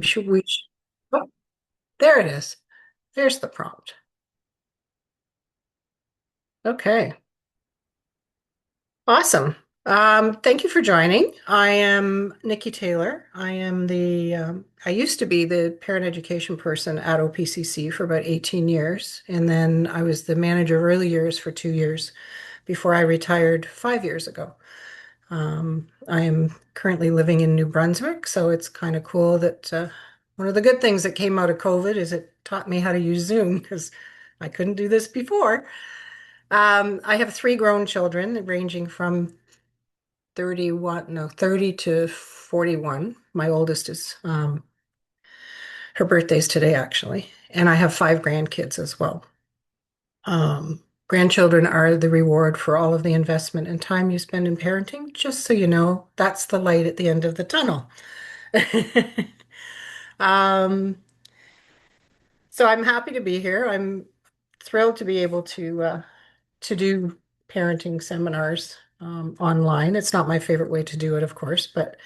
Should we? Oh, there it is. There's the prompt. Okay. Awesome. Thank you for joining. I am Nikki Taylor. I used to be the parent education person at OPCC for about 18 years. And then I was the manager of early years for 2 years before I retired 5 years ago. I am currently living in New Brunswick, so it's kind of cool that one of the good things that came out of COVID is it taught me how to use Zoom because I couldn't do this before. I have three grown children ranging from 30 to 41. My oldest is her birthday's today, actually. And I have five grandkids as well. Grandchildren are the reward for all of the investment and time you spend in parenting. Just so you know, that's the light at the end of the tunnel. Um, so I'm happy to be here. I'm thrilled to be able to do parenting seminars online. It's not my favorite way to do it, of course, but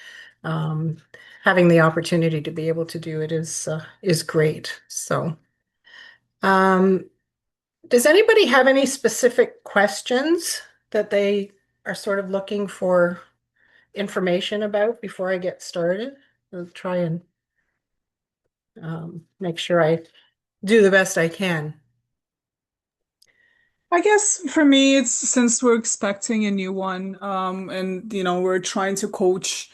um, having the opportunity to be able to do it is great. So, um, does anybody have any specific questions that they are sort of looking for information about before I get started? I'll try and make sure I do the best I can. I guess for me, it's since we're expecting a new one, and we're trying to coach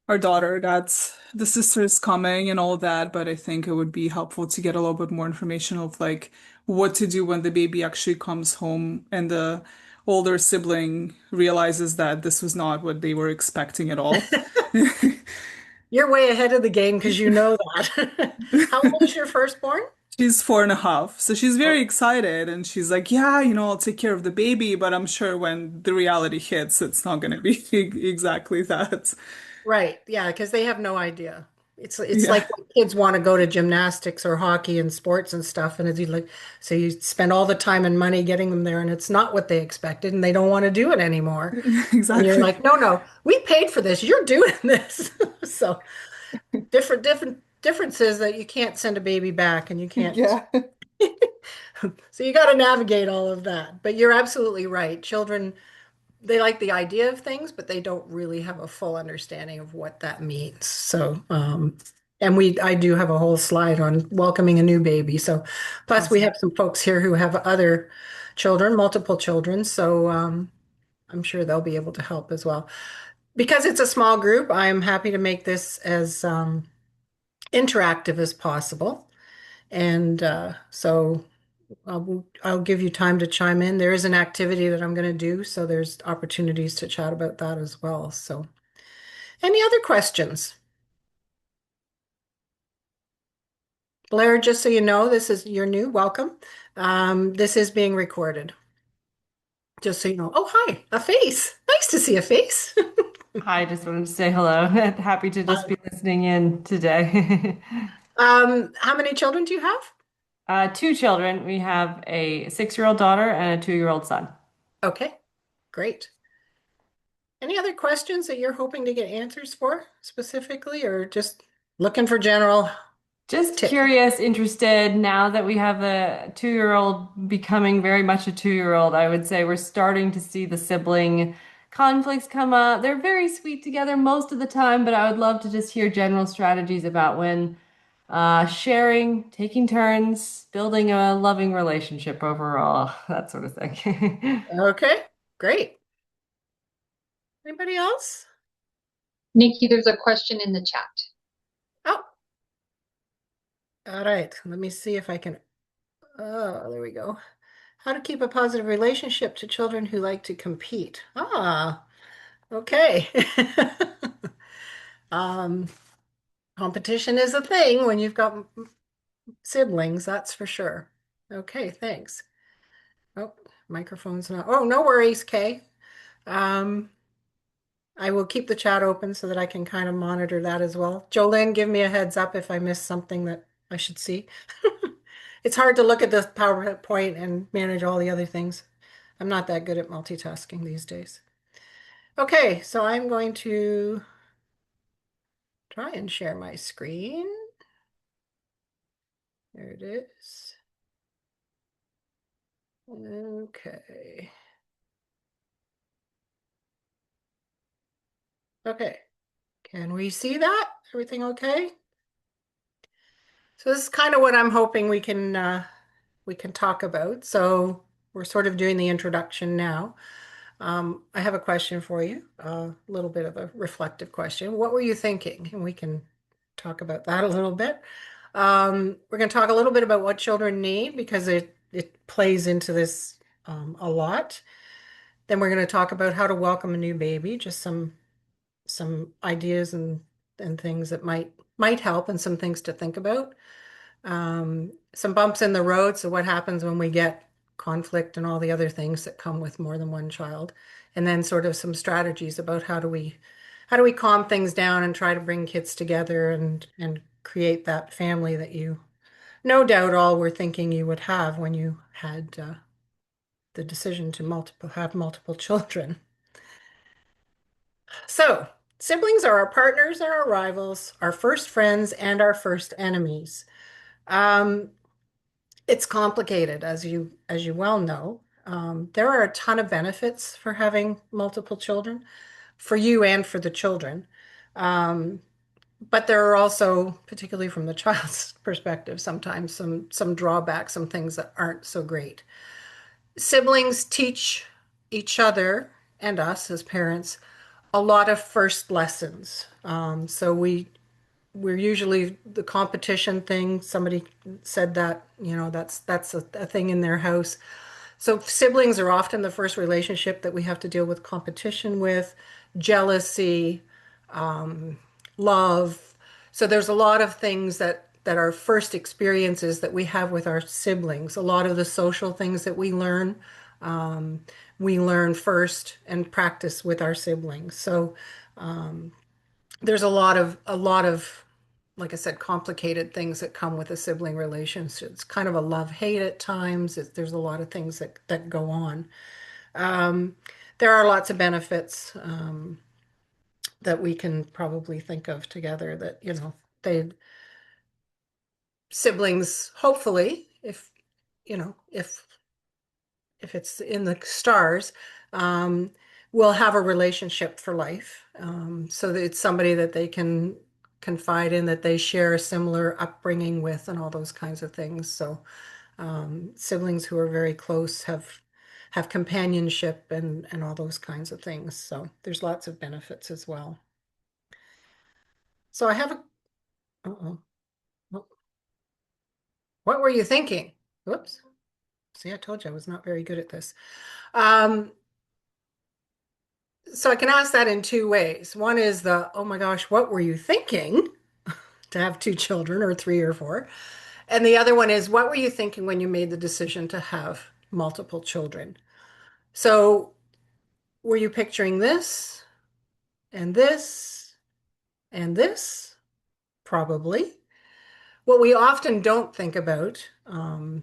our daughter that the sister is coming and all that, but I think it would be helpful to get a little bit more information of like what to do when the baby actually comes home and the older sibling realizes that this was not what they were expecting at all. You're way ahead of the game because you know that. How old is your firstborn? She's 4.5, so she's Oh, very excited and she's like, yeah, I'll take care of the baby, but I'm sure when the reality hits, it's not going to be exactly that. right. Yeah, because they have no idea. It's Yeah, like when kids want to go to gymnastics or hockey and sports and stuff, and it's like so you spend all the time and money getting them there, and it's not what they expected, and they don't want to do it anymore. And you're exactly. like, no, no, we paid for this. You're doing this. So different differences that you can't send a baby back, and you can't. Yeah. So you got to navigate all of that. But you're absolutely right. Children, they like the idea of things, but they don't really have a full understanding of what that means. So, and I do have a whole slide on welcoming a new baby. So, plus we Awesome. have some folks here who have other children, multiple children. So, I'm sure they'll be able to help as well. Because it's a small group, I'm happy to make this as interactive as possible. And so I'll give you time to chime in. There is an activity that I'm going to do, so there's opportunities to chat about that as well. So, any other questions? Blair, just so you know, this is you're new. Welcome. This is being recorded, just so you know. Oh, hi, a face. Nice to see a face. Hi, just wanted to say hello. Happy to just be listening in today. How many children do you have? Two children. We have a 6-year-old daughter and a 2-year-old son. Okay, great. Any other questions that you're hoping to get answers for specifically, or just looking for general Just tip? curious, interested, now that we have a 2-year-old becoming very much a 2-year-old, I would say we're starting to see the sibling conflicts come up. They're very sweet together most of the time, but I would love to just hear general strategies about when sharing, taking turns, building a loving relationship overall, that sort of thing. Okay, great. Anybody else? Nikki, there's a question in the chat. Oh, all right. Let me see if I can. Oh, there we go. How to keep a positive relationship to children who like to compete. Ah, okay. Um, competition is a thing when you've got siblings, that's for sure. Okay, thanks. Oh, microphone's not. Oh, no worries, Kay. Um, I will keep the chat open so that I can kind of monitor that as well. Jolene, give me a heads up if I miss something that I should see. It's hard to look at the PowerPoint and manage all the other things. I'm not that good at multitasking these days. Okay, so I'm going to try and share my screen. There it is. Okay. Okay. Can we see that? Everything okay? So this is kind of what I'm hoping we can talk about. So we're sort of doing the introduction now. I have a question for you, a little bit of a reflective question. What were you thinking? And we can talk about that a little bit. We're going to talk a little bit about what children need because it plays into this a lot. Then we're going to talk about how to welcome a new baby, just some ideas and things that might help and some things to think about. Some bumps in the road. So what happens when we get conflict and all the other things that come with more than one child, and then sort of some strategies about how do we calm things down and try to bring kids together and create that family that you no doubt all were thinking you would have when you had the decision to have multiple children. So, siblings are our partners and our rivals, our first friends and our first enemies. Um, it's complicated, as you well know. There are a ton of benefits for having multiple children, for you and for the children. Um, but there are also, particularly from the child's perspective, sometimes some drawbacks, some things that aren't so great. Siblings teach each other and us as parents a lot of first lessons. So we're usually the competition thing. Somebody said that, that's a thing in their house. So siblings are often the first relationship that we have to deal with competition with, jealousy, love. So there's a lot of things that are first experiences that we have with our siblings. A lot of the social things that we learn first and practice with our siblings. So there's a lot of, like I said, complicated things that come with a sibling relationship. It's kind of a love-hate at times. There's a lot of things that go on. Um, there are lots of benefits that we can probably think of together that, they siblings, hopefully, if it's in the stars, um, will have a relationship for life. So that it's somebody that they can confide in, that they share a similar upbringing with, and all those kinds of things. So siblings who are very close have companionship and all those kinds of things. So there's lots of benefits as well. So I have a, uh-oh. What were you thinking? Whoops. See, I told you I was not very good at this. Um, So I can ask that in two ways. One is oh my gosh, what were you thinking to have two children or three or four? And the other one is, what were you thinking when you made the decision to have multiple children? So were you picturing this and this and this? Probably. What we often don't think about, and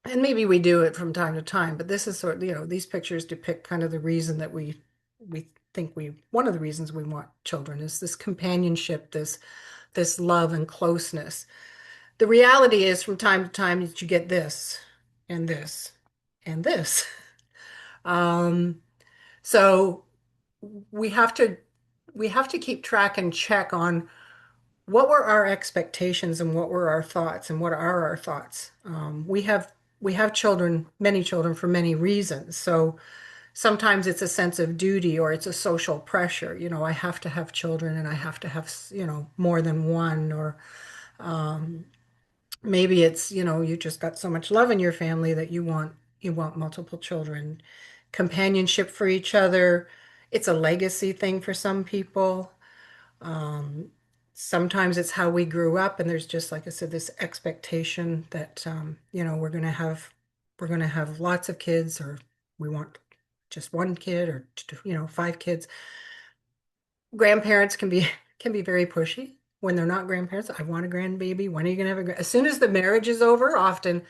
maybe we do it from time to time, but this is sort of, these pictures depict kind of the reason that we think one of the reasons we want children is this companionship, this love and closeness. The reality is from time to time that you get this and this and this. Um, so we have to we have to keep track and check on what were our expectations and what were our thoughts and what are our thoughts. We have children, many children for many reasons. So sometimes it's a sense of duty or it's a social pressure. I have to have children and I have to have, more than one. Or maybe it's, you just got so much love in your family that you want multiple children. Companionship for each other. It's a legacy thing for some people. Um, Sometimes it's how we grew up, and there's just, like I said, this expectation that we're gonna have lots of kids, or we want just one kid, or five kids. Grandparents can be very pushy when they're not grandparents. I want a grandbaby. When are you gonna have as soon as the marriage is over, often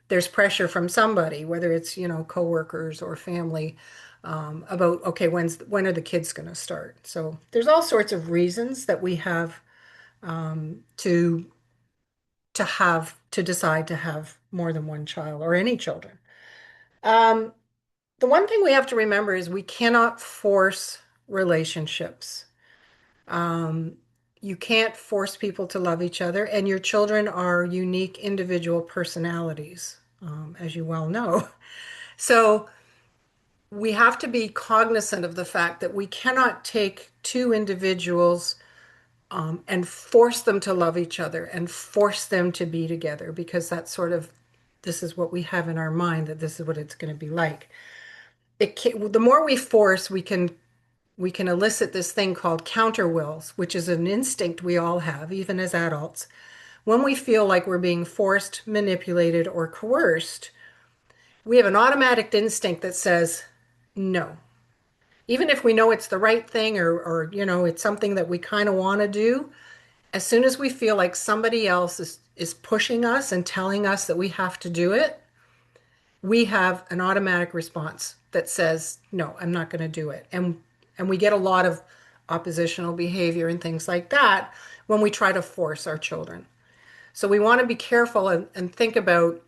there's pressure from somebody, whether it's coworkers or family, about okay, when are the kids going to start? So there's all sorts of reasons that we have to to decide to have more than one child or any children. Um, the one thing we have to remember is we cannot force relationships. Um, you can't force people to love each other, and your children are unique individual personalities, as you well know. So we have to be cognizant of the fact that we cannot take two individuals and force them to love each other and force them to be together because that's sort of this is what we have in our mind that this is what it's going to be like. The more we force, we can elicit this thing called counter wills, which is an instinct we all have, even as adults. When we feel like we're being forced, manipulated, or coerced, we have an automatic instinct that says no. Even if we know it's the right thing or it's something that we kind of want to do, as soon as we feel like somebody else is pushing us and telling us that we have to do it, we have an automatic response that says, no, I'm not going to do it. And we get a lot of oppositional behavior and things like that when we try to force our children. So we want to be careful and think about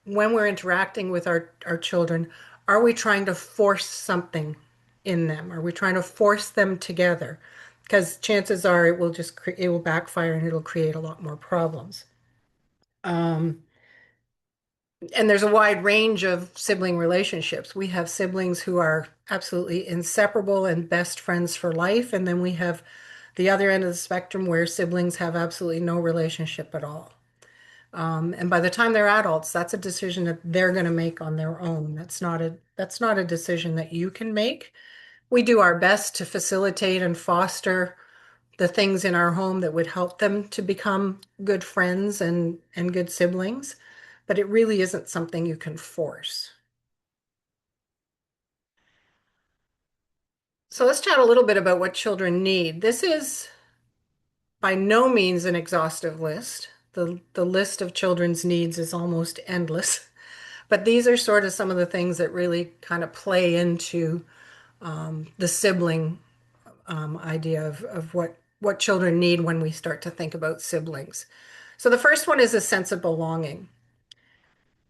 when we're interacting with our children, are we trying to force something in them? Are we trying to force them together? Because chances are it will backfire and it'll create a lot more problems. Um, and there's a wide range of sibling relationships. We have siblings who are absolutely inseparable and best friends for life, and then we have the other end of the spectrum where siblings have absolutely no relationship at all. And by the time they're adults, that's a decision that they're going to make on their own. That's not a decision that you can make. We do our best to facilitate and foster the things in our home that would help them to become good friends and good siblings, but it really isn't something you can force. So let's chat a little bit about what children need. This is by no means an exhaustive list. The list of children's needs is almost endless. But these are sort of some of the things that really kind of play into the sibling idea of what children need when we start to think about siblings. So the first one is a sense of belonging.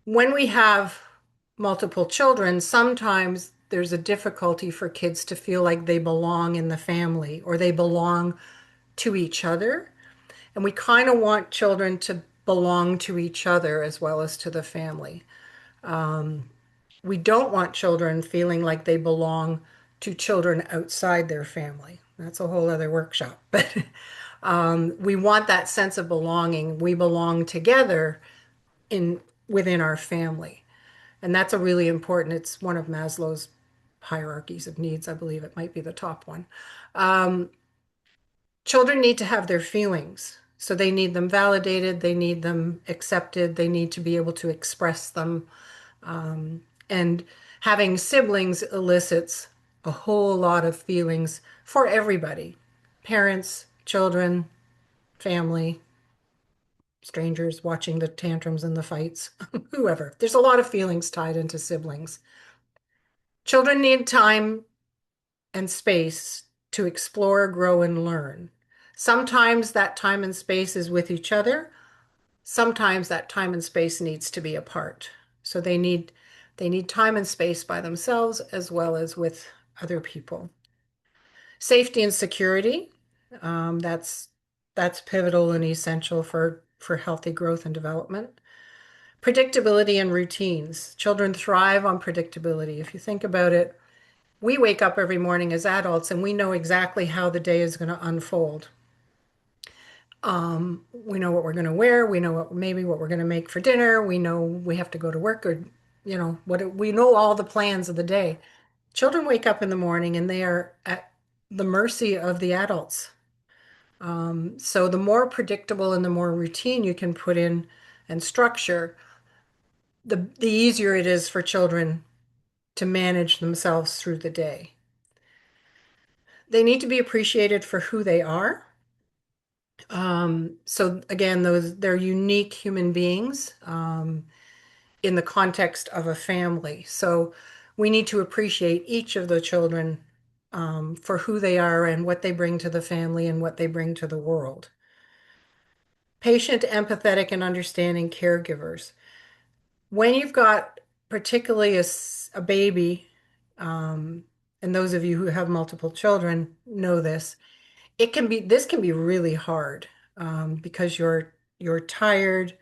When we have multiple children, sometimes there's a difficulty for kids to feel like they belong in the family or they belong to each other. And we kind of want children to belong to each other as well as to the family. We don't want children feeling like they belong to children outside their family. That's a whole other workshop. But we want that sense of belonging. We belong together within our family. And that's a really important, it's one of Maslow's hierarchies of needs. I believe it might be the top one. Children need to have their feelings. So they need them validated, they need them accepted, they need to be able to express them. And having siblings elicits a whole lot of feelings for everybody, parents, children, family, strangers watching the tantrums and the fights, whoever. There's a lot of feelings tied into siblings. Children need time and space to explore, grow, and learn. Sometimes that time and space is with each other. Sometimes that time and space needs to be apart. So they need time and space by themselves as well as with other people. Safety and security, that's pivotal and essential for healthy growth and development. Predictability and routines. Children thrive on predictability. If you think about it, we wake up every morning as adults and we know exactly how the day is going to unfold. We know what we're going to wear. We know maybe what we're going to make for dinner. We know we have to go to work or, we know all the plans of the day. Children wake up in the morning and they are at the mercy of the adults. So the more predictable and the more routine you can put in and structure, the easier it is for children to manage themselves through the day. They need to be appreciated for who they are. So again, they're unique human beings in the context of a family. So we need to appreciate each of the children for who they are and what they bring to the family and what they bring to the world. patient, empathetic, and understanding caregivers. When you've got particularly a baby, um, and those of you who have multiple children know this, this can be really hard, because you're tired,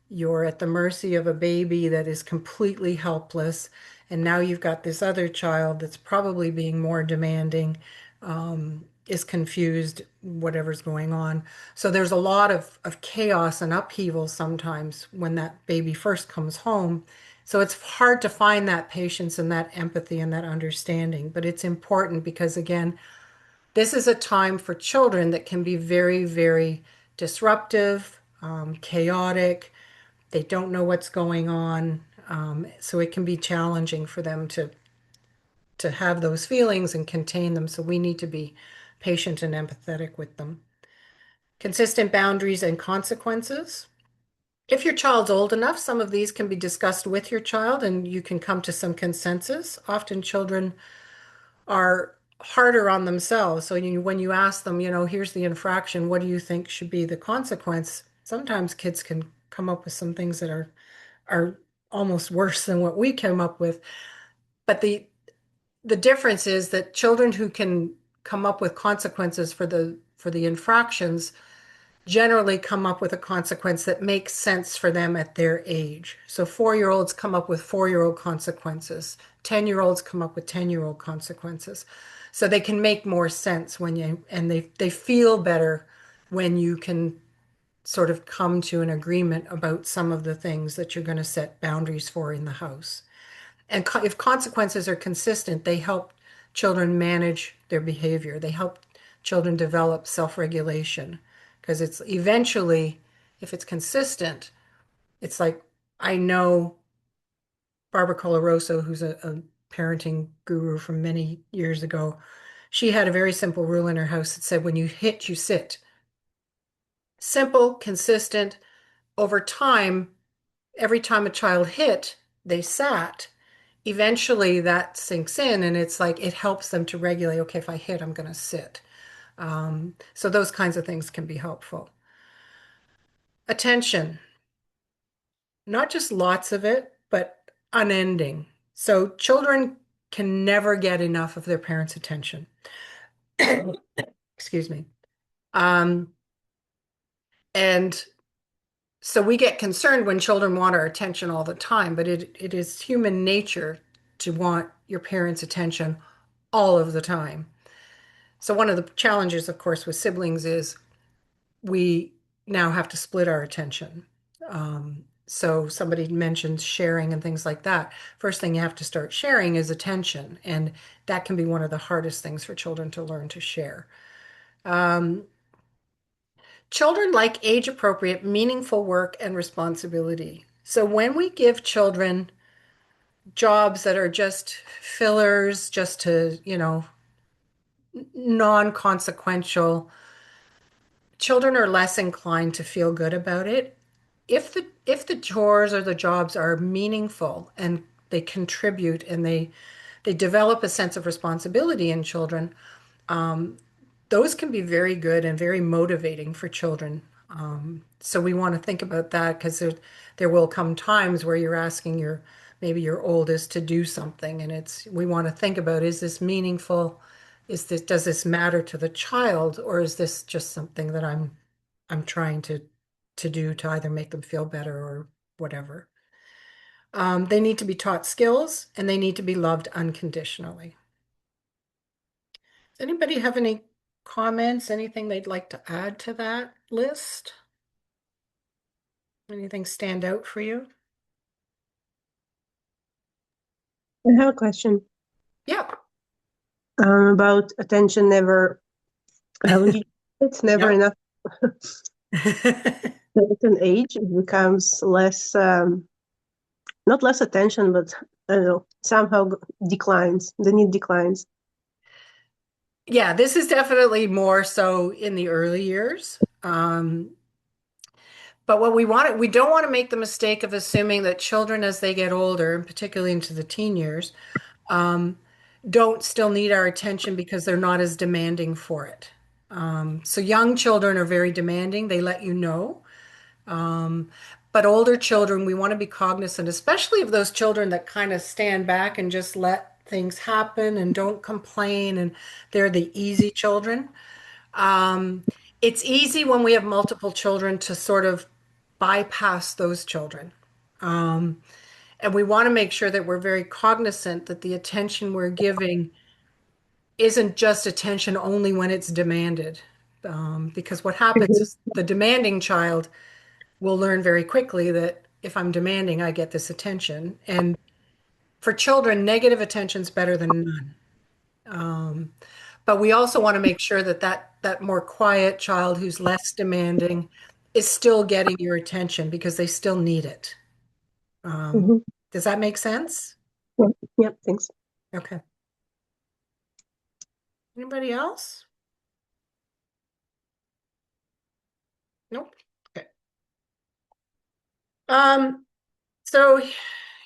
you're at the mercy of a baby that is completely helpless, and now you've got this other child that's probably being more demanding, is confused, whatever's going on. So there's a lot of chaos and upheaval sometimes when that baby first comes home. So it's hard to find that patience and that empathy and that understanding, but it's important because, again, this is a time for children that can be very, very disruptive, chaotic. They don't know what's going on. So it can be challenging for them to have those feelings and contain them. So we need to be patient and empathetic with them. Consistent boundaries and consequences. If your child's old enough, some of these can be discussed with your child and you can come to some consensus. Often children are harder on themselves. So when you ask them, here's the infraction, what do you think should be the consequence? Sometimes kids can come up with some things that are almost worse than what we came up with. But the difference is that children who can come up with consequences for the infractions generally come up with a consequence that makes sense for them at their age. So 4-year-olds come up with 4-year-old consequences. 10-year-olds come up with 10-year-old consequences. So they can make more sense and they feel better when you can sort of come to an agreement about some of the things that you're going to set boundaries for in the house. And if consequences are consistent, they help children manage their behavior. They help children develop self-regulation because it's eventually, if it's consistent, it's like I know Barbara Coloroso, who's a parenting guru from many years ago. She had a very simple rule in her house that said, when you hit, you sit. Simple, consistent. Over time, every time a child hit, they sat. Eventually that sinks in and it's like it helps them to regulate, okay, if I hit, I'm going to sit. So those kinds of things can be helpful. Attention, not just lots of it, but unending. So children can never get enough of their parents' attention. Excuse me. Um, and so we get concerned when children want our attention all the time, but it is human nature to want your parents' attention all of the time. So one of the challenges, of course, with siblings is we now have to split our attention. So somebody mentioned sharing and things like that. First thing you have to start sharing is attention, and that can be one of the hardest things for children to learn to share. Um, Children like age-appropriate, meaningful work and responsibility. So when we give children jobs that are just fillers, just to, non-consequential, children are less inclined to feel good about it. If the chores or the jobs are meaningful and they contribute and they develop a sense of responsibility in children, um, those can be very good and very motivating for children. So we want to think about that because there will come times where you're asking maybe your oldest to do something, and we want to think about, is this meaningful? Does this matter to the child, or is this just something that I'm trying to do to either make them feel better or whatever? They need to be taught skills and they need to be loved unconditionally. Does anybody have any comments, anything they'd like to add to that list? Anything stand out for you? I have a question Yeah. about attention never. It's never Yep. enough. At an age, it becomes less, not less attention, but I don't know, somehow declines. The need declines. Yeah, this is definitely more so in the early years. But what we don't want to make the mistake of assuming that children, as they get older, and particularly into the teen years, um, don't still need our attention because they're not as demanding for it. So young children are very demanding. They let you know. Um, but older children, we want to be cognizant, especially of those children that kind of stand back and just let things happen and don't complain, and they're the easy children. Um, it's easy when we have multiple children to sort of bypass those children. Um, and we want to make sure that we're very cognizant that the attention we're giving isn't just attention only when it's demanded. Because what happens Mhm. is the demanding child will learn very quickly that if I'm demanding, I get this attention. And for children, negative attention is better than none. Um, but we also want to make sure that that more quiet child who's less demanding is still getting your attention because they still need it. Um, Mhm. does that make sense? Yep, yep, thanks. Okay. Anybody else? Nope. Okay. Um, so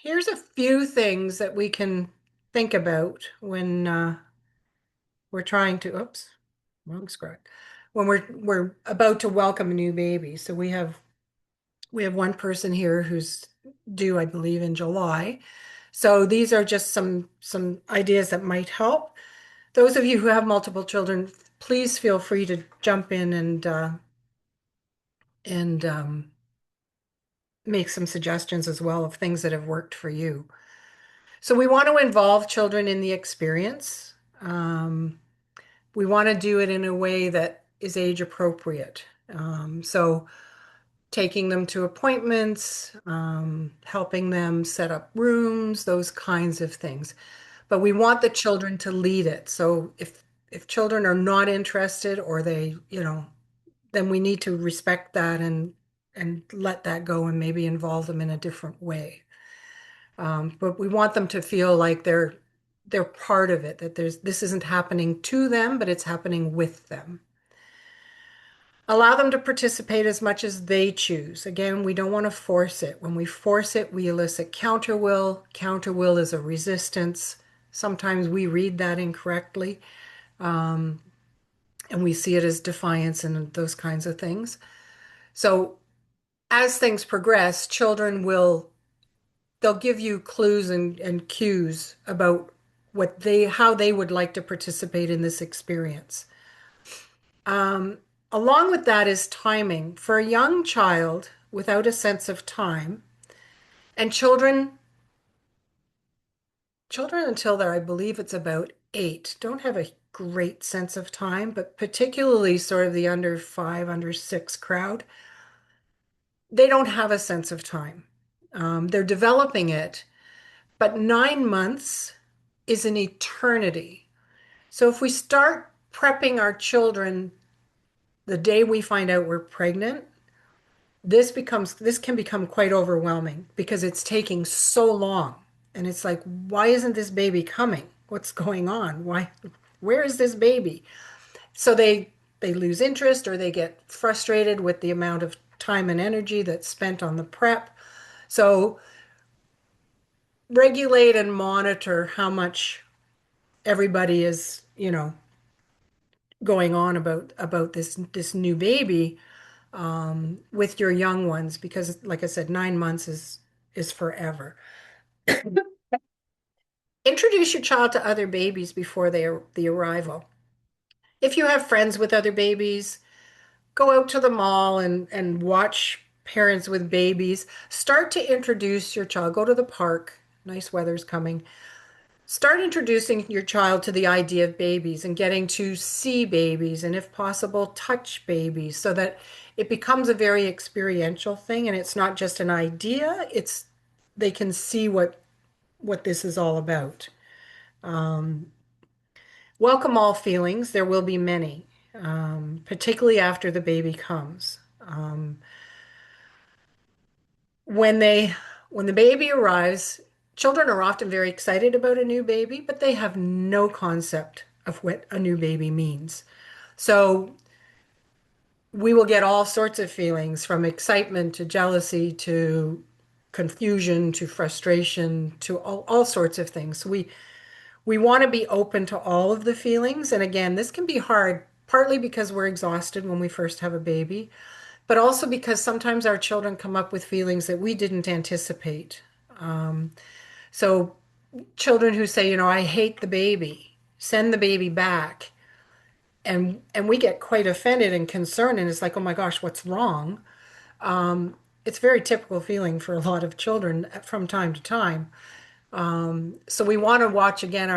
here's a few things that we can think about when we're trying to, oops, wrong script. When we're about to welcome a new baby. So we have one person here who's due, I believe, in July. So these are just some ideas that might help. Those of you who have multiple children, please feel free to jump in and make some suggestions as well of things that have worked for you. So we want to involve children in the experience. We want to do it in a way that is age appropriate. So taking them to appointments, helping them set up rooms, those kinds of things. But we want the children to lead it. So if children are not interested or they, then we need to respect that and let that go and maybe involve them in a different way. But we want them to feel like they're part of it, that this isn't happening to them, but it's happening with them. Allow them to participate as much as they choose. Again, we don't want to force it. When we force it, we elicit counter will. Counter will is a resistance. Sometimes we read that incorrectly, um, and we see it as defiance and those kinds of things. So as things progress, children they'll give you clues and cues about how they would like to participate in this experience. Um, Along with that is timing. For a young child without a sense of time, and children until they're, I believe it's about 8, don't have a great sense of time, but particularly sort of the under 5, under 6 crowd, they don't have a sense of time. They're developing it, but 9 months is an eternity. So if we start prepping our children the day we find out we're pregnant, this can become quite overwhelming because it's taking so long. And it's like, why isn't this baby coming? What's going on? Where is this baby? So they lose interest or they get frustrated with the amount of time and energy that's spent on the prep. So regulate and monitor how much everybody is, going on about this new baby, with your young ones, because like I said, 9 months is forever. Introduce your child to other babies before the arrival. If you have friends with other babies, go out to the mall and watch parents with babies. Start to introduce your child. Go to the park. Nice weather's coming. Start introducing your child to the idea of babies and getting to see babies and, if possible, touch babies so that it becomes a very experiential thing and it's not just an idea. They can see what this is all about. Um, Welcome all feelings. There will be many, particularly after the baby comes. When they when the baby arrives, children are often very excited about a new baby, but they have no concept of what a new baby means. So we will get all sorts of feelings from excitement to jealousy to confusion to frustration to all sorts of things. So we want to be open to all of the feelings. And again, this can be hard, partly because we're exhausted when we first have a baby, but also because sometimes our children come up with feelings that we didn't anticipate. Um, so children who say, I hate the baby, send the baby back. And we get quite offended and concerned, and it's like, oh my gosh, what's wrong? It's a very typical feeling for a lot of children from time to time. So we want to watch again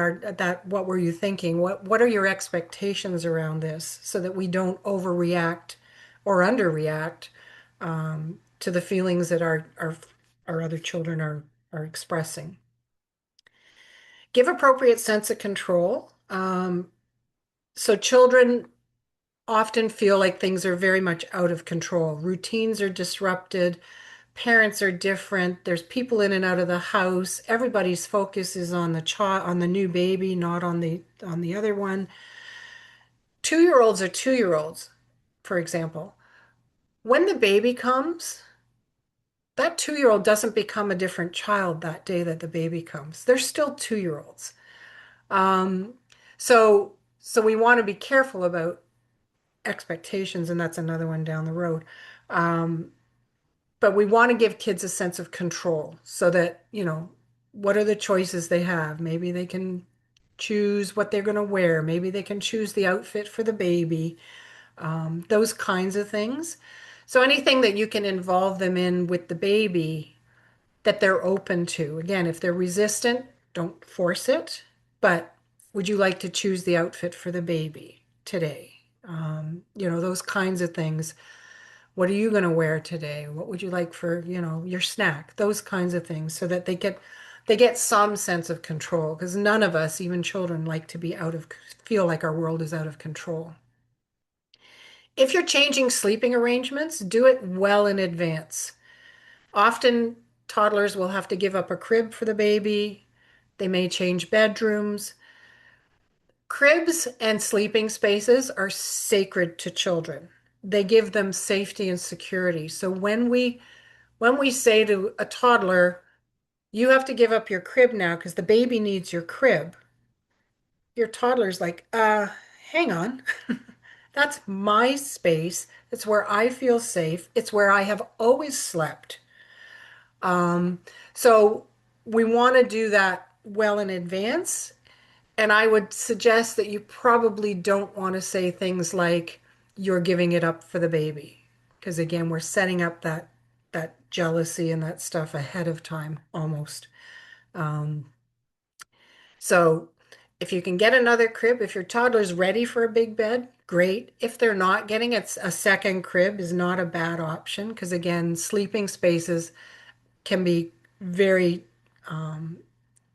what were you thinking? What are your expectations around this so that we don't overreact or underreact to the feelings that our other children are expressing. Give appropriate sense of control. So children often feel like things are very much out of control. Routines are disrupted. Parents are different. There's people in and out of the house. Everybody's focus is on on the new baby, not on the other one. 2-year-olds are 2-year-olds, for example. When the baby comes, that 2-year-old doesn't become a different child that day that the baby comes. They're still 2-year-olds. Um, so we want to be careful about expectations, and that's another one down the road. Um, but we want to give kids a sense of control so that, what are the choices they have? Maybe they can choose what they're going to wear. Maybe they can choose the outfit for the baby, those kinds of things. So anything that you can involve them in with the baby that they're open to. Again, if they're resistant, don't force it. But would you like to choose the outfit for the baby today? Those kinds of things. What are you going to wear today? What would you like for, your snack? Those kinds of things so that they get some sense of control because none of us, even children, like to feel like our world is out of control. If you're changing sleeping arrangements, do it well in advance. Often toddlers will have to give up a crib for the baby. They may change bedrooms. Cribs and sleeping spaces are sacred to children. They give them safety and security. So when we say to a toddler, you have to give up your crib now because the baby needs your crib, your toddler's like, hang on. That's my space. It's where I feel safe. It's where I have always slept. Um, so we want to do that well in advance. And I would suggest that you probably don't want to say things like you're giving it up for the baby. Because again, we're setting up that jealousy and that stuff ahead of time almost. Um, so if you can get another crib, if your toddler's ready for a big bed, great. If they're not getting it, a second crib is not a bad option because again, sleeping spaces can be very,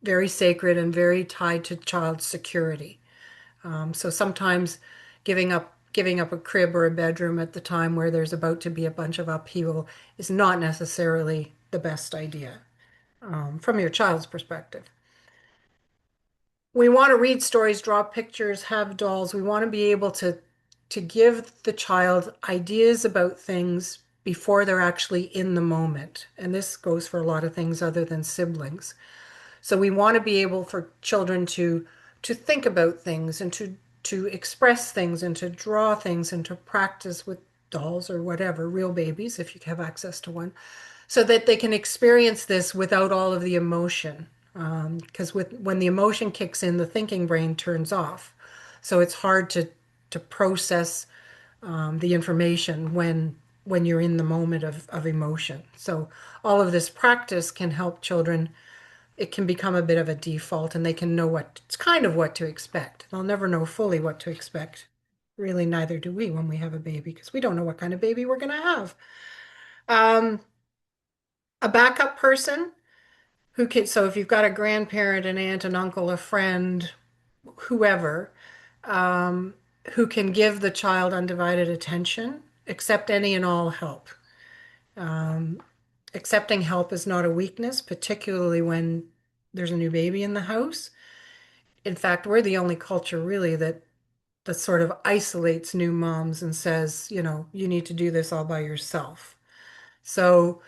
very sacred and very tied to child security. So sometimes giving up a crib or a bedroom at the time where there's about to be a bunch of upheaval is not necessarily the best idea from your child's perspective. We want to read stories, draw pictures, have dolls. We want to be able to give the child ideas about things before they're actually in the moment. And this goes for a lot of things other than siblings. So we want to be able for children to think about things and to express things and to draw things and to practice with dolls or whatever, real babies if you have access to one, so that they can experience this without all of the emotion. Because when the emotion kicks in, the thinking brain turns off. So it's hard to process the information when you're in the moment of emotion. So all of this practice can help children. It can become a bit of a default and they can know it's kind of what to expect. They'll never know fully what to expect. Really, neither do we when we have a baby because we don't know what kind of baby we're going to have. Um, a backup person so if you've got a grandparent, an aunt, an uncle, a friend, whoever, um, who can give the child undivided attention, accept any and all help. Um, Accepting help is not a weakness, particularly when there's a new baby in the house. In fact, we're the only culture really that sort of isolates new moms and says, you need to do this all by yourself. So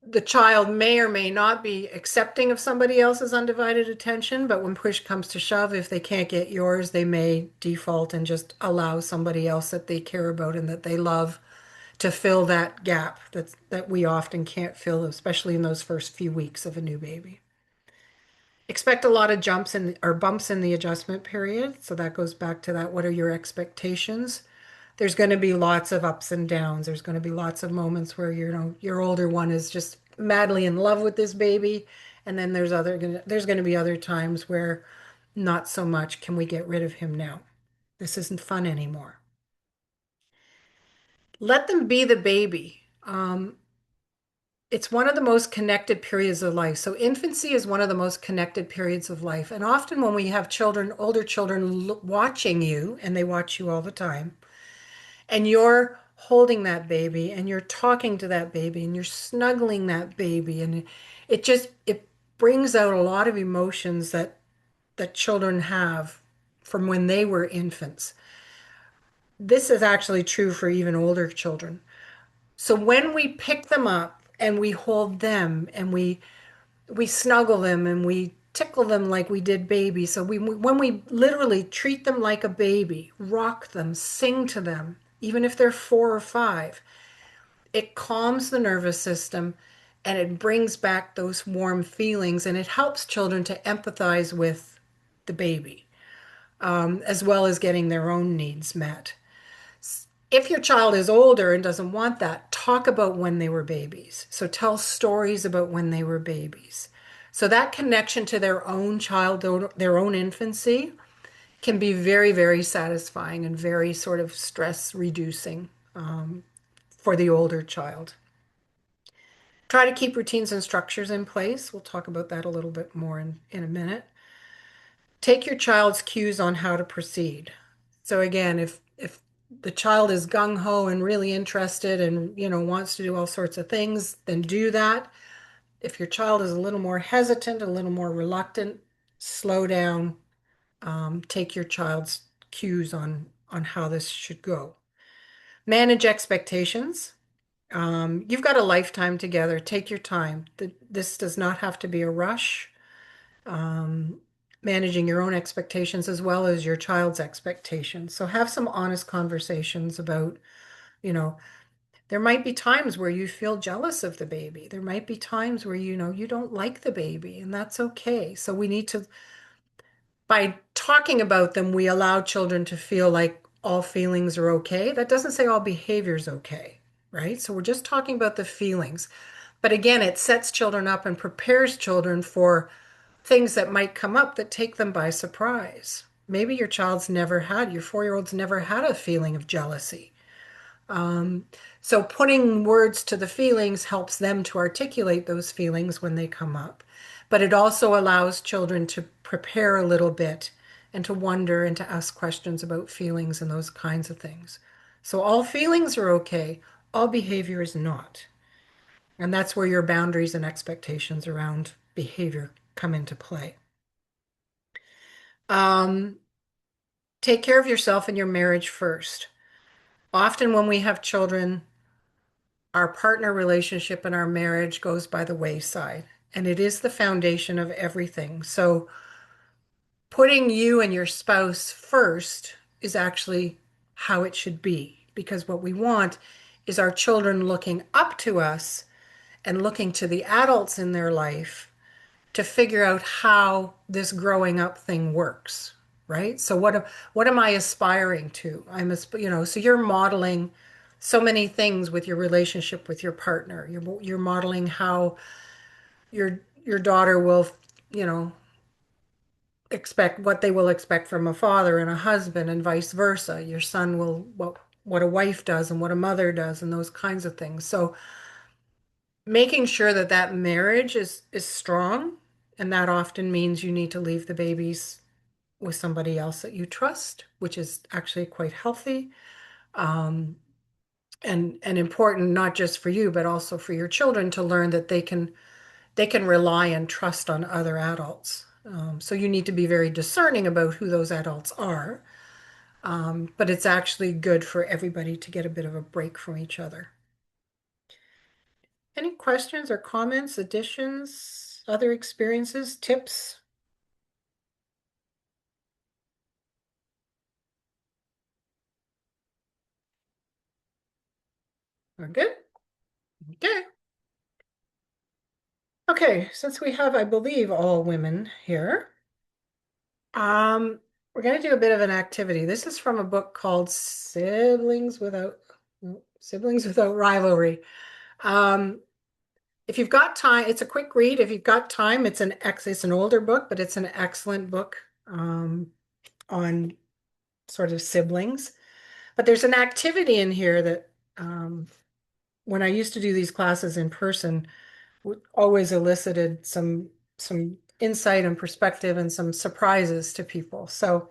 the child may or may not be accepting of somebody else's undivided attention, but when push comes to shove, if they can't get yours, they may default and just allow somebody else that they care about and that they love to fill that gap that we often can't fill, especially in those first few weeks of a new baby. Expect a lot of jumps in or bumps in the adjustment period. So that goes back to that. What are your expectations? There's going to be lots of ups and downs. There's going to be lots of moments where your older one is just madly in love with this baby, and then there's going to be other times where not so much. Can we get rid of him now? This isn't fun anymore. Let them be the baby. It's one of the most connected periods of life. So infancy is one of the most connected periods of life. And often when we have children, older children watching you, and they watch you all the time, and you're holding that baby and you're talking to that baby and you're snuggling that baby, and it brings out a lot of emotions that children have from when they were infants. This is actually true for even older children. So when we pick them up and we hold them and we snuggle them and we tickle them like we did babies. So when we literally treat them like a baby, rock them, sing to them, even if they're 4 or 5, it calms the nervous system and it brings back those warm feelings, and it helps children to empathize with the baby, as well as getting their own needs met. If your child is older and doesn't want that, talk about when they were babies. So tell stories about when they were babies. So that connection to their own childhood, their own infancy, can be very, very satisfying and very sort of stress reducing for the older child. Try to keep routines and structures in place. We'll talk about that a little bit more in a minute. Take your child's cues on how to proceed. So again, if the child is gung-ho and really interested and wants to do all sorts of things, then do that. If your child is a little more hesitant, a little more reluctant, slow down. Take your child's cues on how this should go. Manage expectations. You've got a lifetime together. Take your time. This does not have to be a rush. Managing your own expectations as well as your child's expectations. So have some honest conversations about, you know, there might be times where you feel jealous of the baby. There might be times where you don't like the baby, and that's okay. So we need to, by talking about them, we allow children to feel like all feelings are okay. That doesn't say all behavior is okay, right? So we're just talking about the feelings. But again, it sets children up and prepares children for things that might come up that take them by surprise. Maybe your 4-year-old's never had a feeling of jealousy. So putting words to the feelings helps them to articulate those feelings when they come up. But it also allows children to prepare a little bit and to wonder and to ask questions about feelings and those kinds of things. So all feelings are okay, all behavior is not. And that's where your boundaries and expectations around behavior come into play. Take care of yourself and your marriage first. Often when we have children, our partner relationship and our marriage goes by the wayside, and it is the foundation of everything. So putting you and your spouse first is actually how it should be, because what we want is our children looking up to us and looking to the adults in their life to figure out how this growing up thing works, right? So what am I aspiring to? So you're modeling so many things with your relationship with your partner. You're modeling how your daughter will, you know, expect what they will expect from a father and a husband, and vice versa. Your son will what a wife does and what a mother does and those kinds of things. So making sure that that marriage is strong, and that often means you need to leave the babies with somebody else that you trust, which is actually quite healthy, and important not just for you but also for your children to learn that they can rely and trust on other adults. So you need to be very discerning about who those adults are, but it's actually good for everybody to get a bit of a break from each other. Any questions or comments, additions, other experiences, tips? We're good? Okay. Okay, since we have, I believe, all women here, um, we're going to do a bit of an activity. This is from a book called Siblings Without Rivalry. Um, if you've got time, it's a quick read. If you've got time, it's an older book, but it's an excellent book on sort of siblings. But there's an activity in here that when I used to do these classes in person, always elicited some insight and perspective and some surprises to people. So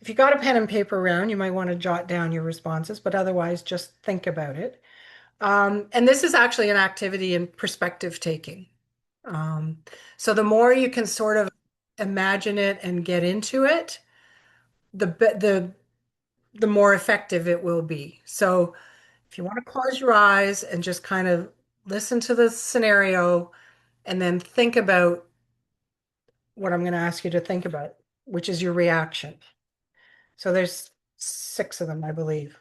if you got a pen and paper around, you might want to jot down your responses, but otherwise just think about it. And this is actually an activity in perspective taking. Um, so the more you can sort of imagine it and get into it, the more effective it will be. So if you want to close your eyes and just kind of listen to the scenario and then think about what I'm going to ask you to think about, which is your reaction. So there's 6 of them, I believe.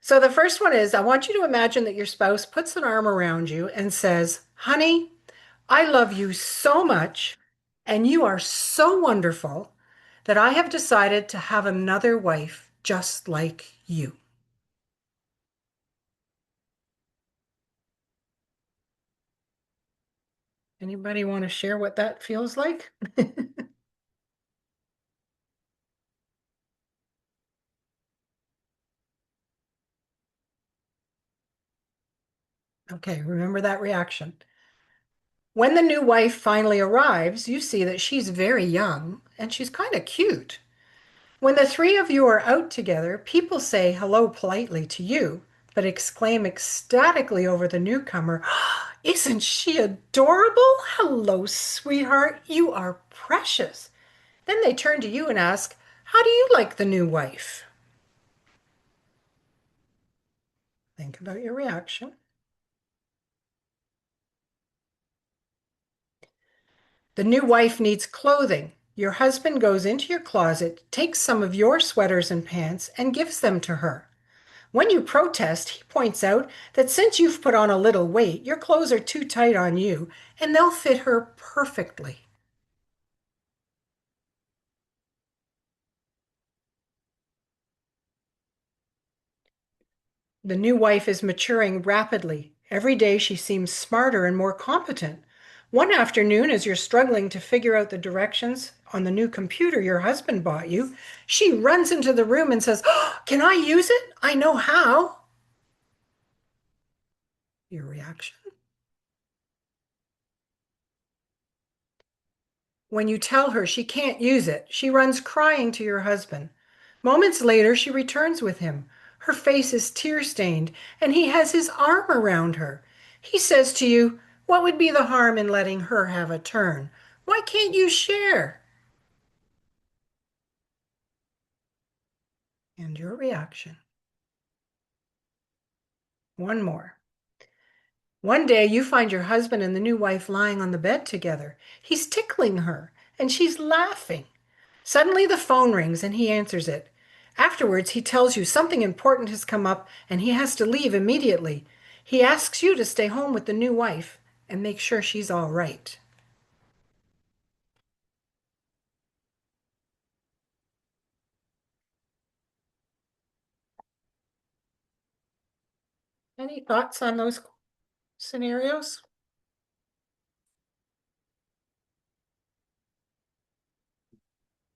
So the first one is I want you to imagine that your spouse puts an arm around you and says, "Honey, I love you so much, and you are so wonderful that I have decided to have another wife just like you." Anybody want to share what that feels like? Okay, remember that reaction. When the new wife finally arrives, you see that she's very young and she's kind of cute. When the 3 of you are out together, people say hello politely to you, but exclaim ecstatically over the newcomer, "Isn't she adorable? Hello, sweetheart. You are precious." Then they turn to you and ask, "How do you like the new wife?" Think about your reaction. The new wife needs clothing. Your husband goes into your closet, takes some of your sweaters and pants, and gives them to her. When you protest, he points out that since you've put on a little weight, your clothes are too tight on you, and they'll fit her perfectly. The new wife is maturing rapidly. Every day she seems smarter and more competent. One afternoon, as you're struggling to figure out the directions on the new computer your husband bought you, she runs into the room and says, "Oh, can I use it? I know how." Your reaction? When you tell her she can't use it, she runs crying to your husband. Moments later, she returns with him. Her face is tear-stained, and he has his arm around her. He says to you, "What would be the harm in letting her have a turn? Why can't you share?" And your reaction. One more. One day you find your husband and the new wife lying on the bed together. He's tickling her, and she's laughing. Suddenly the phone rings and he answers it. Afterwards, he tells you something important has come up and he has to leave immediately. He asks you to stay home with the new wife and make sure she's all right. Any thoughts on those scenarios?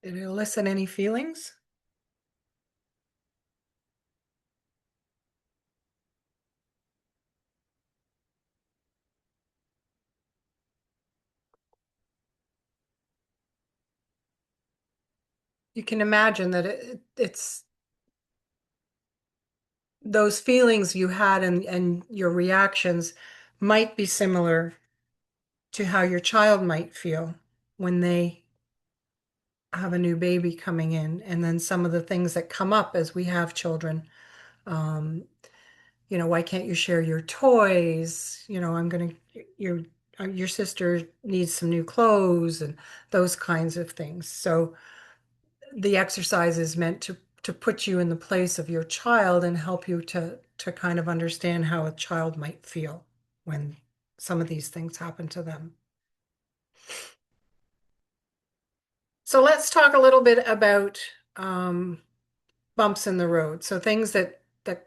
Did it elicit any feelings? You can imagine that it's those feelings you had and your reactions might be similar to how your child might feel when they have a new baby coming in, and then some of the things that come up as we have children. Um, Why can't you share your toys? Your sister needs some new clothes and those kinds of things. So the exercise is meant to put you in the place of your child and help you to kind of understand how a child might feel when some of these things happen to them. So let's talk a little bit about bumps in the road. So things that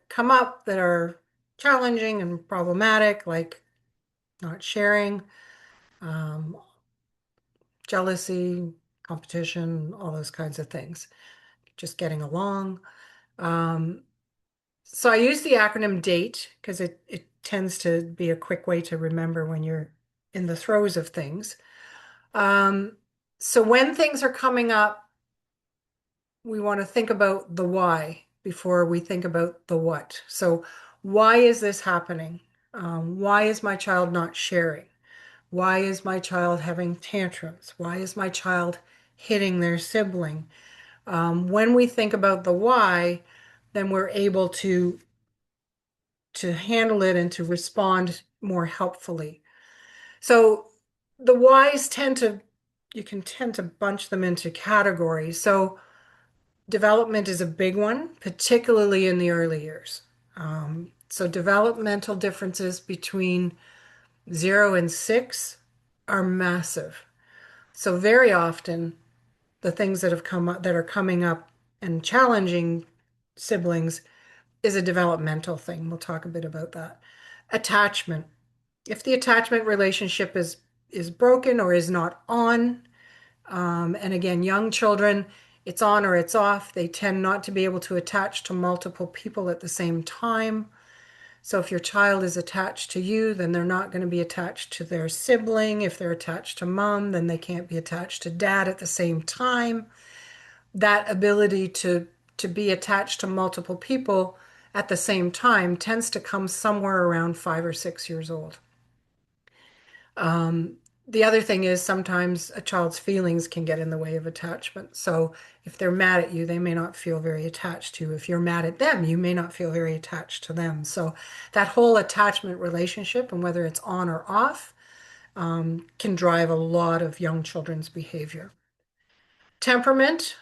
come up that are challenging and problematic, like not sharing, um, jealousy, competition, all those kinds of things. Just getting along. Um, so I use the acronym DATE because it tends to be a quick way to remember when you're in the throes of things. Um, so when things are coming up, we want to think about the why before we think about the what. So why is this happening? Why is my child not sharing? Why is my child having tantrums? Why is my child hitting their sibling? When we think about the why, then we're able to handle it and to respond more helpfully. So the whys you can tend to bunch them into categories. So development is a big one, particularly in the early years. So developmental differences between 0 and 6 are massive. So very often the things that have come up that are coming up and challenging siblings is a developmental thing. We'll talk a bit about that. Attachment. If the attachment relationship is broken or is not on, and again, young children, it's on or it's off. They tend not to be able to attach to multiple people at the same time. So if your child is attached to you, then they're not going to be attached to their sibling. If they're attached to mom, then they can't be attached to dad at the same time. That ability to be attached to multiple people at the same time tends to come somewhere around 5 or 6 years old. The other thing is sometimes a child's feelings can get in the way of attachment. So if they're mad at you, they may not feel very attached to you. If you're mad at them, you may not feel very attached to them. So that whole attachment relationship and whether it's on or off can drive a lot of young children's behavior. Temperament,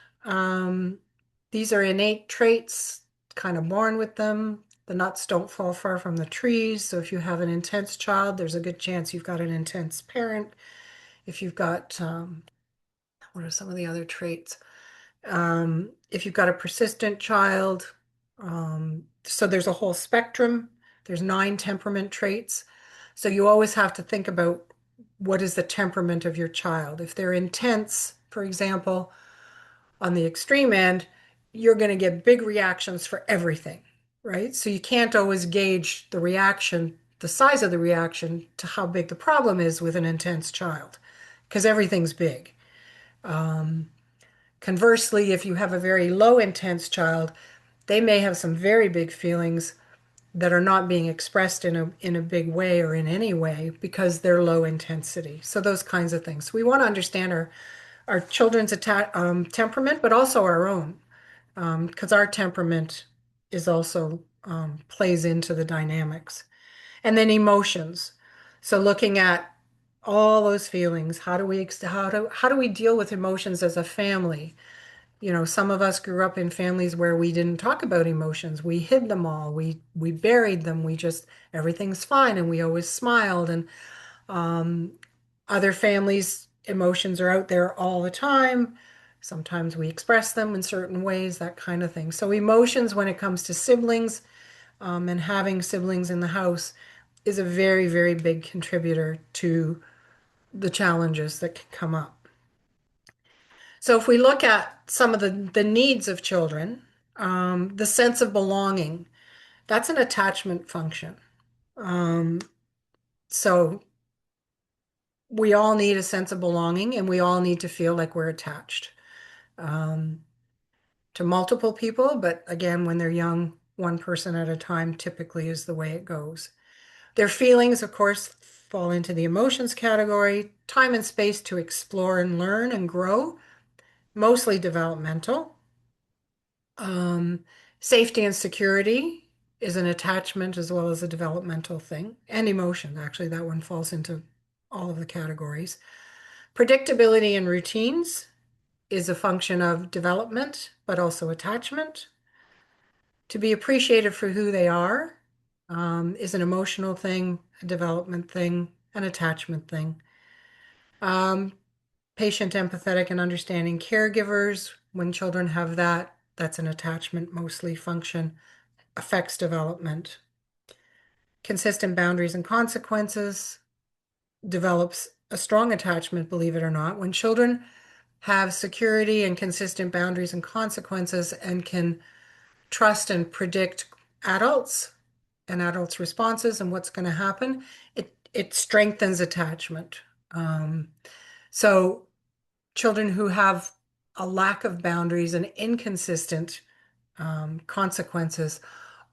these are innate traits, kind of born with them. The nuts don't fall far from the trees. So if you have an intense child, there's a good chance you've got an intense parent. If you've got, what are some of the other traits? If you've got a persistent child, so there's a whole spectrum. There's 9 temperament traits. So you always have to think about what is the temperament of your child. If they're intense, for example, on the extreme end, you're going to get big reactions for everything, right? So you can't always gauge the reaction, the size of the reaction to how big the problem is with an intense child, because everything's big. Conversely, if you have a very low intense child, they may have some very big feelings that are not being expressed in a big way or in any way because they're low intensity. So those kinds of things. We want to understand our children's temperament, but also our own, because our temperament is also plays into the dynamics. And then emotions. So looking at all those feelings, how do we deal with emotions as a family? Some of us grew up in families where we didn't talk about emotions. We hid them all. We buried them. We just everything's fine, and we always smiled. And other families, emotions are out there all the time. Sometimes we express them in certain ways, that kind of thing. So emotions, when it comes to siblings, and having siblings in the house, is a very, very big contributor to the challenges that can come up. So if we look at some of the needs of children, the sense of belonging, that's an attachment function. So we all need a sense of belonging and we all need to feel like we're attached to multiple people. But again, when they're young, one person at a time typically is the way it goes. Their feelings, of course, fall into the emotions category, time and space to explore and learn and grow, mostly developmental. Safety and security, is an attachment as well as a developmental thing, and emotion. Actually, that one falls into all of the categories. Predictability and routines is a function of development, but also attachment. To be appreciated for who they are is an emotional thing, a development thing, an attachment thing. Um, Patient, empathetic, and understanding caregivers, when children have that, that's an attachment mostly function, affects development. Consistent boundaries and consequences develops a strong attachment, believe it or not. When children have security and consistent boundaries and consequences and can trust and predict adults and adults' responses and what's going to happen, it strengthens attachment. So children who have a lack of boundaries and inconsistent consequences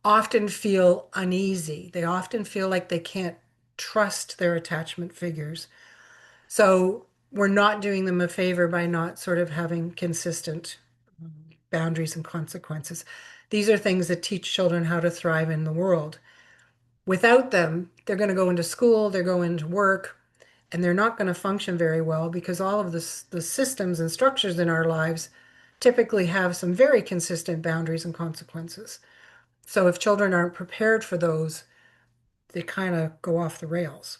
often feel uneasy. They often feel like they can't trust their attachment figures. So we're not doing them a favor by not sort of having consistent boundaries and consequences. These are things that teach children how to thrive in the world. Without them, they're going to go into school, they're going to work, and they're not going to function very well because all of the systems and structures in our lives typically have some very consistent boundaries and consequences. So if children aren't prepared for those, they kind of go off the rails.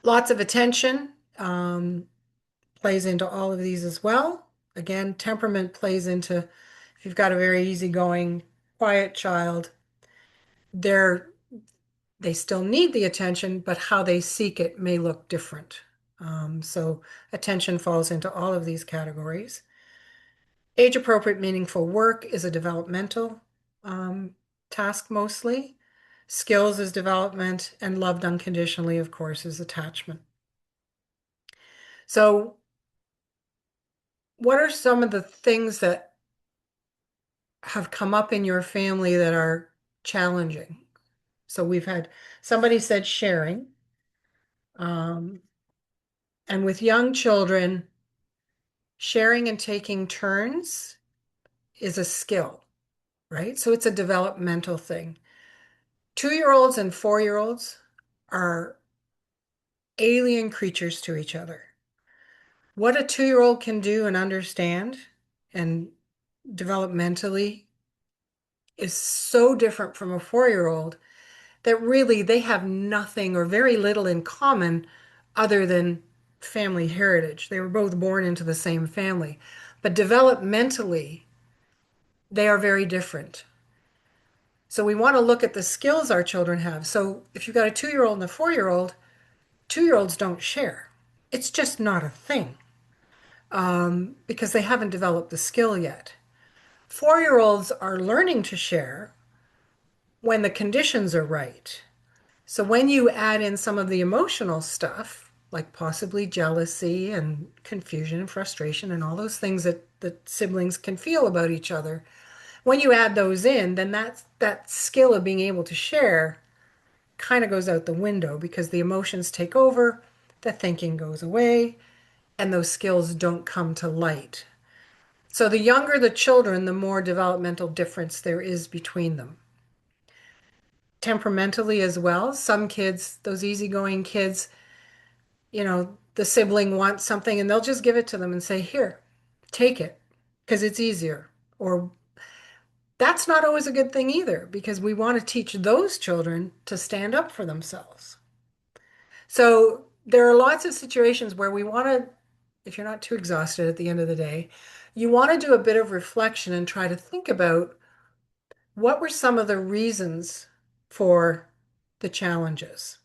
Lots of attention plays into all of these as well. Again, temperament plays into, if you've got a very easygoing, quiet child, they're they still need the attention, but how they seek it may look different. So attention falls into all of these categories. Age-appropriate, meaningful work is a developmental task mostly. Skills is development, and loved unconditionally, of course, is attachment. So what are some of the things that have come up in your family that are challenging? So we've had, somebody said sharing. And with young children, sharing and taking turns is a skill, right? So it's a developmental thing. 2-year-olds and 4-year-olds are alien creatures to each other. What a 2-year-old can do and understand and developmentally is so different from a 4-year-old that really they have nothing or very little in common other than family heritage. They were both born into the same family, but developmentally, they are very different. So we want to look at the skills our children have. So if you've got a 2-year-old and a 4-year-old, 2-year-olds don't share. It's just not a thing because they haven't developed the skill yet. 4-year-olds are learning to share when the conditions are right. So when you add in some of the emotional stuff, like possibly jealousy and confusion and frustration and all those things that siblings can feel about each other, when you add those in, then that skill of being able to share kind of goes out the window because the emotions take over, the thinking goes away, and those skills don't come to light. So the younger the children, the more developmental difference there is between them. Temperamentally as well, some kids, those easygoing kids, the sibling wants something and they'll just give it to them and say, here, take it, because it's easier. Or that's not always a good thing either, because we want to teach those children to stand up for themselves. So there are lots of situations where we want to, if you're not too exhausted at the end of the day, you want to do a bit of reflection and try to think about what were some of the reasons for the challenges.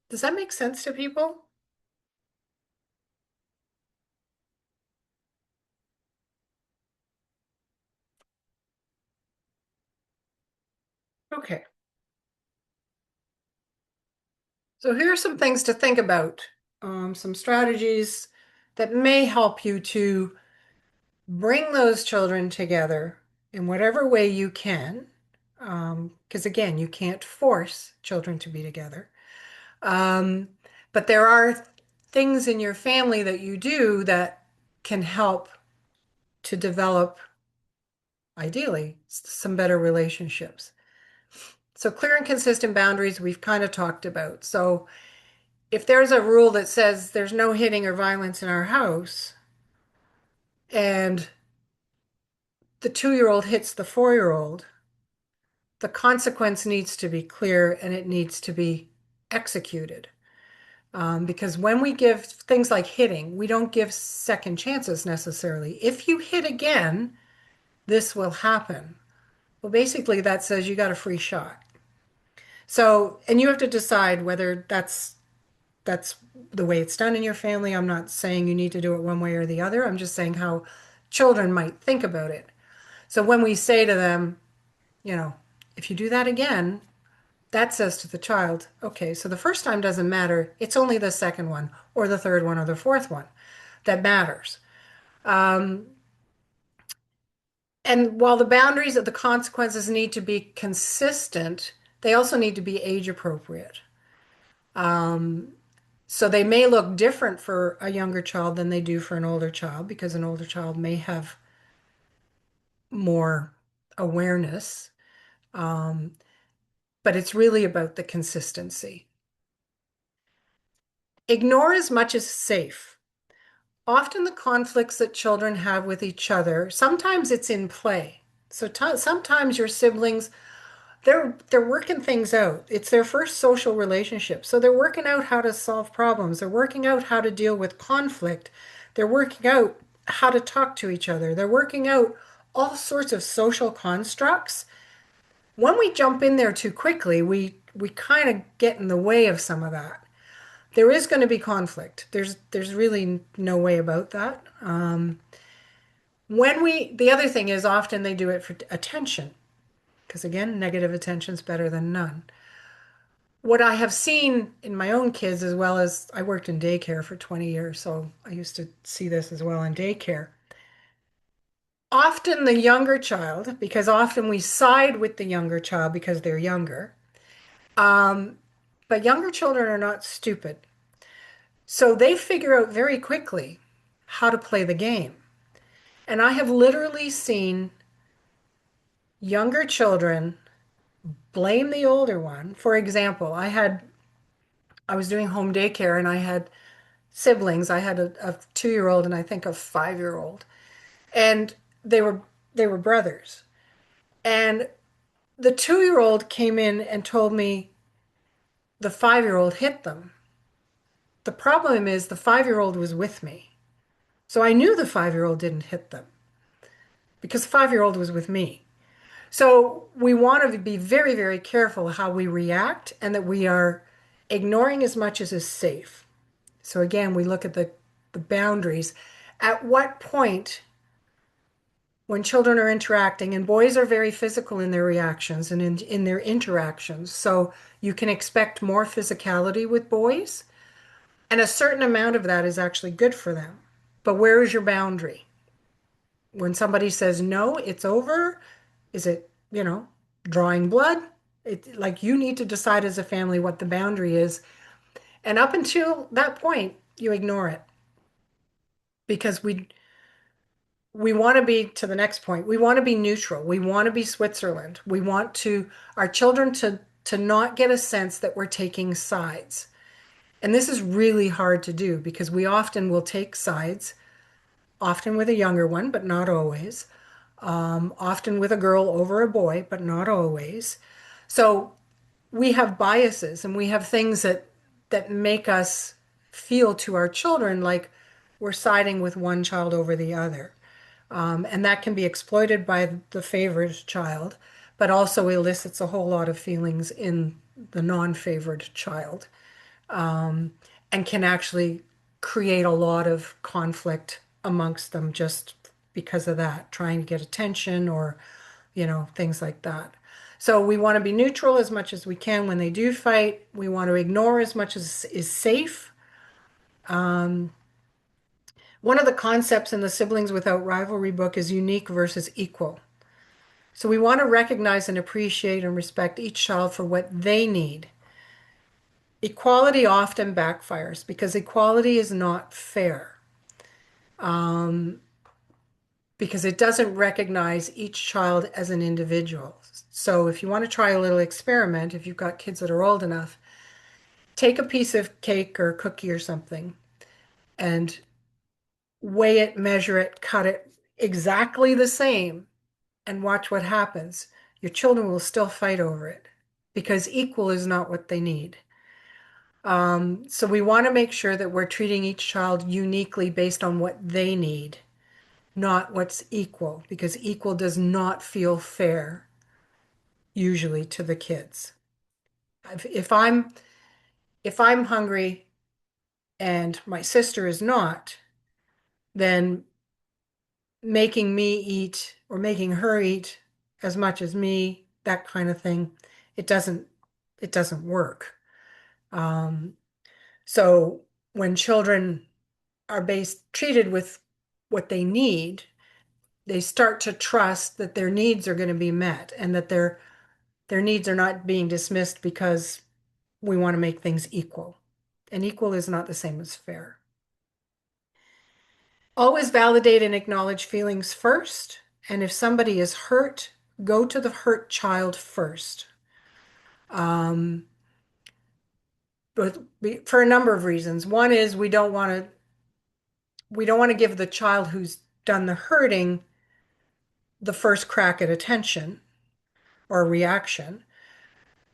Does that make sense to people? Okay. So here are some things to think about, some strategies that may help you to bring those children together in whatever way you can, because again, you can't force children to be together. Um, but there are things in your family that you do that can help to develop ideally, some better relationships. So clear and consistent boundaries we've kind of talked about. So if there's a rule that says there's no hitting or violence in our house, and the 2-year-old hits the 4-year-old, the consequence needs to be clear and it needs to be executed. Because when we give things like hitting, we don't give second chances necessarily. If you hit again, this will happen. Well, basically, that says you got a free shot. So, and you have to decide whether that's the way it's done in your family. I'm not saying you need to do it one way or the other. I'm just saying how children might think about it. So when we say to them, you know, if you do that again, that says to the child, okay, so the first time doesn't matter. It's only the second one or the third one or the fourth one that matters. And while the boundaries of the consequences need to be consistent, they also need to be age appropriate. So they may look different for a younger child than they do for an older child because an older child may have more awareness. Um, but it's really about the consistency. Ignore as much as safe. Often the conflicts that children have with each other, sometimes it's in play. So sometimes your siblings, they're working things out. It's their first social relationship. So they're working out how to solve problems. They're working out how to deal with conflict. They're working out how to talk to each other. They're working out all sorts of social constructs. When we jump in there too quickly, we kind of get in the way of some of that. There is going to be conflict. There's really no way about that. The other thing is often they do it for attention, because again, negative attention is better than none. What I have seen in my own kids, as well as I worked in daycare for 20 years, so I used to see this as well in daycare. Often the younger child, because often we side with the younger child because they're younger, but younger children are not stupid. So they figure out very quickly how to play the game. And I have literally seen younger children blame the older one. For example, I was doing home daycare and I had siblings. I had a 2-year-old and I think a 5-year-old. And they were they were brothers. And the 2-year-old came in and told me the 5-year-old hit them. The problem is the 5-year-old was with me. So I knew the 5-year-old didn't hit them because the 5-year-old was with me. So we want to be very, very careful how we react and that we are ignoring as much as is safe. So again, we look at the boundaries. At what point, when children are interacting, and boys are very physical in their reactions and in their interactions, so you can expect more physicality with boys, and a certain amount of that is actually good for them. But where is your boundary? When somebody says no, it's over, is it, drawing blood? Like you need to decide as a family what the boundary is. And up until that point, you ignore it because we want to be to the next point. We want to be neutral. We want to be Switzerland. We want our children to not get a sense that we're taking sides. And this is really hard to do because we often will take sides, often with a younger one, but not always. Often with a girl over a boy, but not always. So we have biases and we have things that make us feel to our children like we're siding with one child over the other. And that can be exploited by the favored child, but also elicits a whole lot of feelings in the non-favored child, and can actually create a lot of conflict amongst them just because of that, trying to get attention or, things like that. So we want to be neutral as much as we can when they do fight. We want to ignore as much as is safe. One of the concepts in the Siblings Without Rivalry book is unique versus equal. So we want to recognize and appreciate and respect each child for what they need. Equality often backfires because equality is not fair. because it doesn't recognize each child as an individual. So if you want to try a little experiment, if you've got kids that are old enough, take a piece of cake or cookie or something and weigh it, measure it, cut it exactly the same, and watch what happens. Your children will still fight over it because equal is not what they need. So we want to make sure that we're treating each child uniquely based on what they need, not what's equal, because equal does not feel fair usually to the kids. If I'm if I'm hungry and my sister is not, then making me eat or making her eat as much as me, that kind of thing, it doesn't it doesn't work. Um, so when children are based treated with what they need, they start to trust that their needs are going to be met and that their needs are not being dismissed because we want to make things equal. And equal is not the same as fair. Always validate and acknowledge feelings first. And if somebody is hurt, go to the hurt child first. Um, but for a number of reasons. One is we don't want to give the child who's done the hurting the first crack at attention or reaction.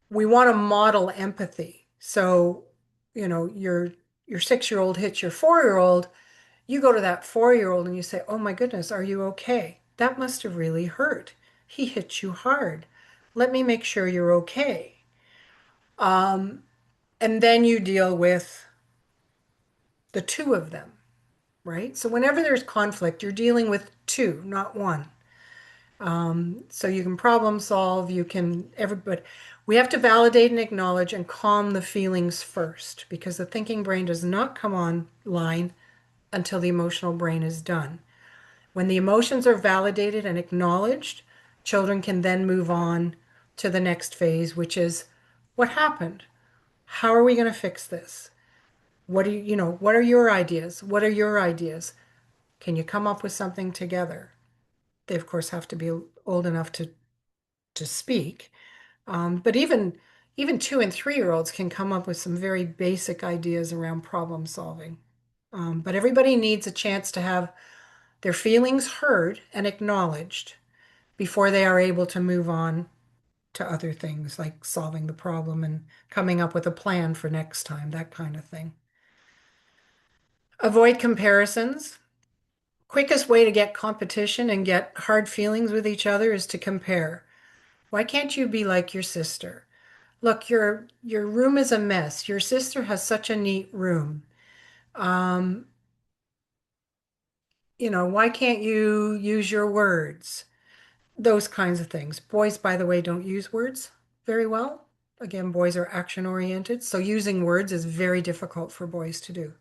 We want to model empathy. So, your 6-year-old hits your 4-year-old, you go to that 4-year-old and you say, "Oh my goodness, are you okay? That must have really hurt. He hit you hard. Let me make sure you're okay." Um, and then you deal with the two of them, right? So whenever there's conflict, you're dealing with two, not one. So you can problem solve, everybody, we have to validate and acknowledge and calm the feelings first because the thinking brain does not come online until the emotional brain is done. When the emotions are validated and acknowledged, children can then move on to the next phase, which is what happened? How are we going to fix this? What are your ideas? What are your ideas? Can you come up with something together? They, of course, have to be old enough to speak. But even 2 and 3-year-olds can come up with some very basic ideas around problem solving. But everybody needs a chance to have their feelings heard and acknowledged before they are able to move on to other things like solving the problem and coming up with a plan for next time, that kind of thing. Avoid comparisons. Quickest way to get competition and get hard feelings with each other is to compare. Why can't you be like your sister? Look, your room is a mess. Your sister has such a neat room. Um, why can't you use your words? Those kinds of things. Boys, by the way, don't use words very well. Again, boys are action oriented, so using words is very difficult for boys to do.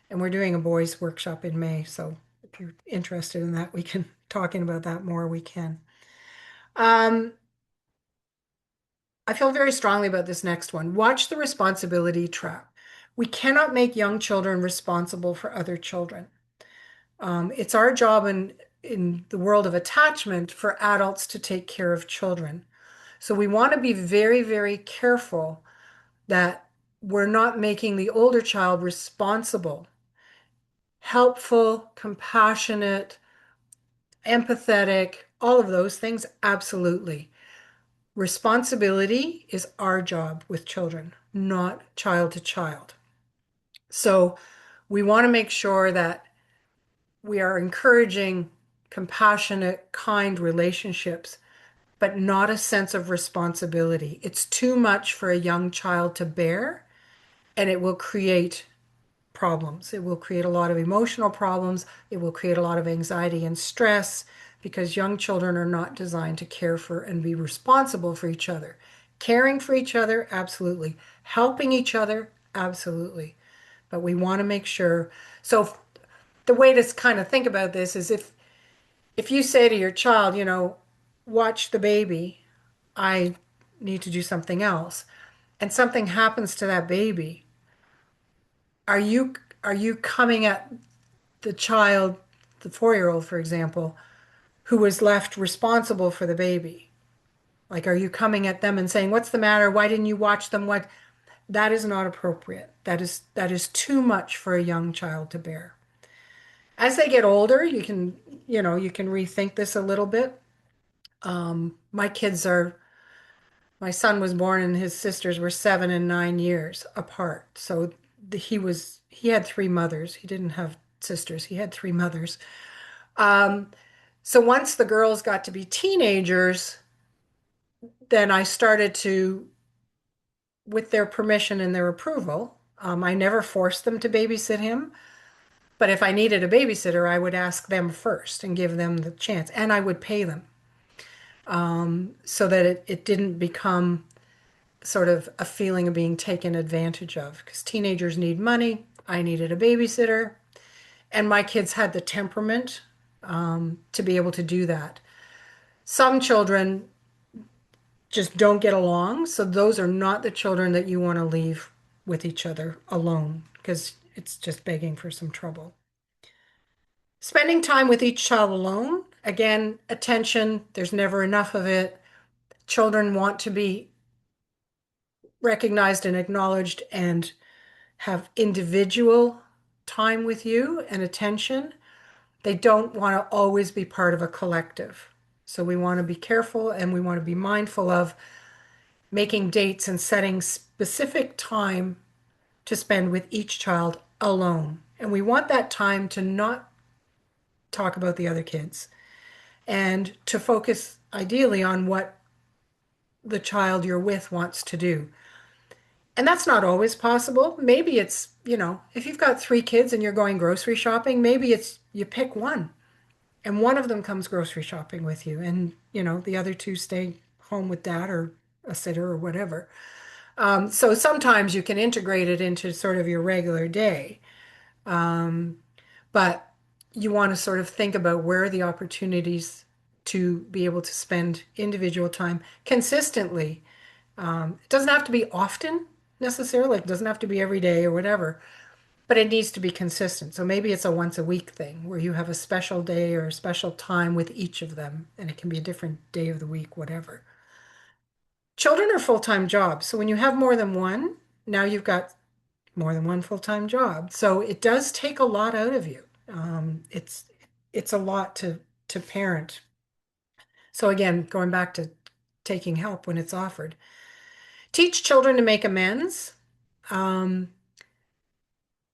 And we're doing a boys workshop in May, so if you're interested in that, we can talking about that more, we can. I feel very strongly about this next one. Watch the responsibility trap. We cannot make young children responsible for other children. It's our job in the world of attachment for adults to take care of children. So we want to be very, very careful that we're not making the older child responsible. Helpful, compassionate, empathetic, all of those things, absolutely. Responsibility is our job with children, not child to child. So we want to make sure that we are encouraging compassionate, kind relationships, but not a sense of responsibility. It's too much for a young child to bear, and it will create problems. It will create a lot of emotional problems. It will create a lot of anxiety and stress because young children are not designed to care for and be responsible for each other. Caring for each other, absolutely. Helping each other, absolutely. But we want to make sure. So the way to kind of think about this is if you say to your child, watch the baby, I need to do something else, and something happens to that baby, are you coming at the child, the 4-year-old, for example, who was left responsible for the baby. Like, are you coming at them and saying, "What's the matter? Why didn't you watch them?" What? That is not appropriate. That is too much for a young child to bear. As they get older, you can rethink this a little bit. My kids are My son was born and his sisters were 7 and 9 years apart. So he had three mothers. He didn't have sisters. He had three mothers. Um, so once the girls got to be teenagers, then I started to, with their permission and their approval, I never forced them to babysit him. But if I needed a babysitter, I would ask them first and give them the chance, and I would pay them, so that it didn't become sort of a feeling of being taken advantage of, because teenagers need money. I needed a babysitter, and my kids had the temperament to be able to do that. Some children just don't get along, so those are not the children that you want to leave with each other alone, because it's just begging for some trouble. Spending time with each child alone, again, attention, there's never enough of it. Children want to be recognized and acknowledged and have individual time with you and attention. They don't want to always be part of a collective. So we want to be careful and we want to be mindful of making dates and setting specific time to spend with each child alone. And we want that time to not talk about the other kids and to focus ideally on what the child you're with wants to do. And that's not always possible. Maybe it's, if you've got three kids and you're going grocery shopping, maybe it's you pick one and one of them comes grocery shopping with you and, the other two stay home with dad or a sitter or whatever. So sometimes you can integrate it into sort of your regular day. But you want to sort of think about where are the opportunities to be able to spend individual time consistently. It doesn't have to be often necessarily, it doesn't have to be every day or whatever, but it needs to be consistent. So maybe it's a once a week thing where you have a special day or a special time with each of them, and it can be a different day of the week, whatever. Children are full-time jobs. So when you have more than one, now you've got more than one full-time job. So it does take a lot out of you. It's a lot to parent. So again, going back to taking help when it's offered. Teach children to make amends. Um,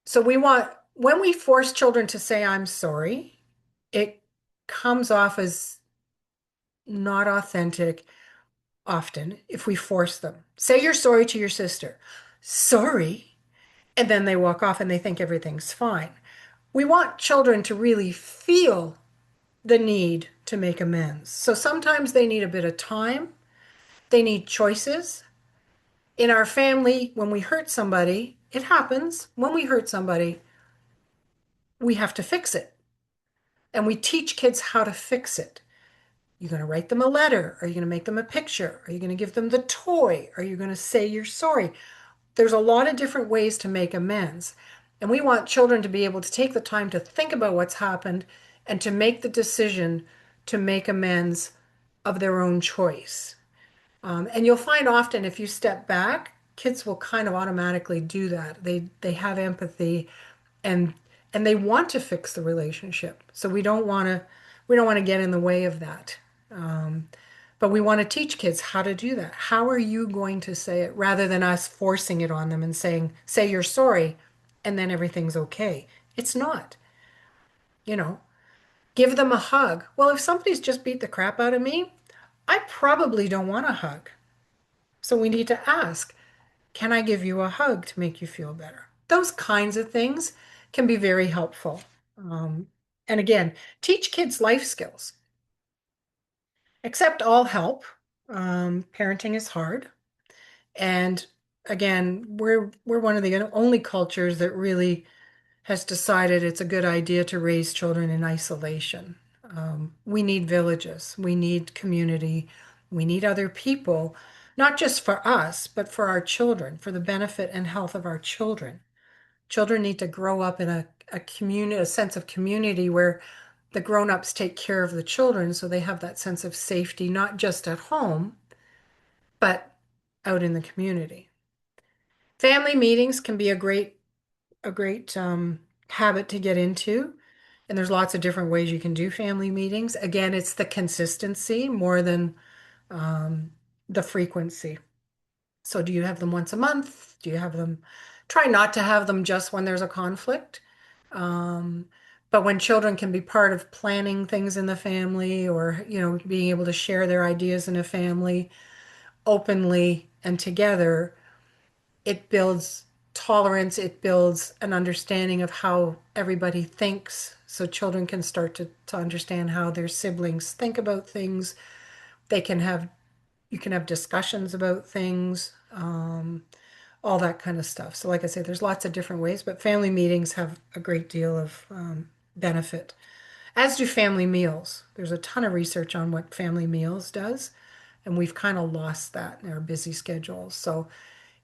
so when we force children to say, "I'm sorry," it comes off as not authentic often if we force them. Say you're sorry to your sister. Sorry. And then they walk off and they think everything's fine. We want children to really feel the need to make amends. So sometimes they need a bit of time. They need choices. In our family, when we hurt somebody, it happens. When we hurt somebody, we have to fix it. And we teach kids how to fix it. You're going to write them a letter. Are you going to make them a picture? Are you going to give them the toy? Are you going to say you're sorry? There's a lot of different ways to make amends. And we want children to be able to take the time to think about what's happened and to make the decision to make amends of their own choice. And you'll find often if you step back, kids will kind of automatically do that. They have empathy and they want to fix the relationship. So we don't want to get in the way of that. But we want to teach kids how to do that. How are you going to say it rather than us forcing it on them and saying, say you're sorry, and then everything's okay. It's not. You know, give them a hug. Well, if somebody's just beat the crap out of me, I probably don't want a hug. So we need to ask, can I give you a hug to make you feel better? Those kinds of things can be very helpful. And again, teach kids life skills. Accept all help. Parenting is hard. And again, we're one of the only cultures that really has decided it's a good idea to raise children in isolation. We need villages, we need community, we need other people, not just for us, but for our children, for the benefit and health of our children. Children need to grow up in a community, a sense of community where the grown-ups take care of the children so they have that sense of safety, not just at home, but out in the community. Family meetings can be a great habit to get into. And there's lots of different ways you can do family meetings. Again, it's the consistency more than um, the frequency. So do you have them once a month? Do you have them? Try not to have them just when there's a conflict. Um, but when children can be part of planning things in the family or, being able to share their ideas in a family openly and together, it builds tolerance, it builds an understanding of how everybody thinks. So children can start to understand how their siblings think about things. They can have, you can have discussions about things, all that kind of stuff. So, like I say, there's lots of different ways, but family meetings have a great deal of benefit, as do family meals. There's a ton of research on what family meals does, and we've kind of lost that in our busy schedules. So,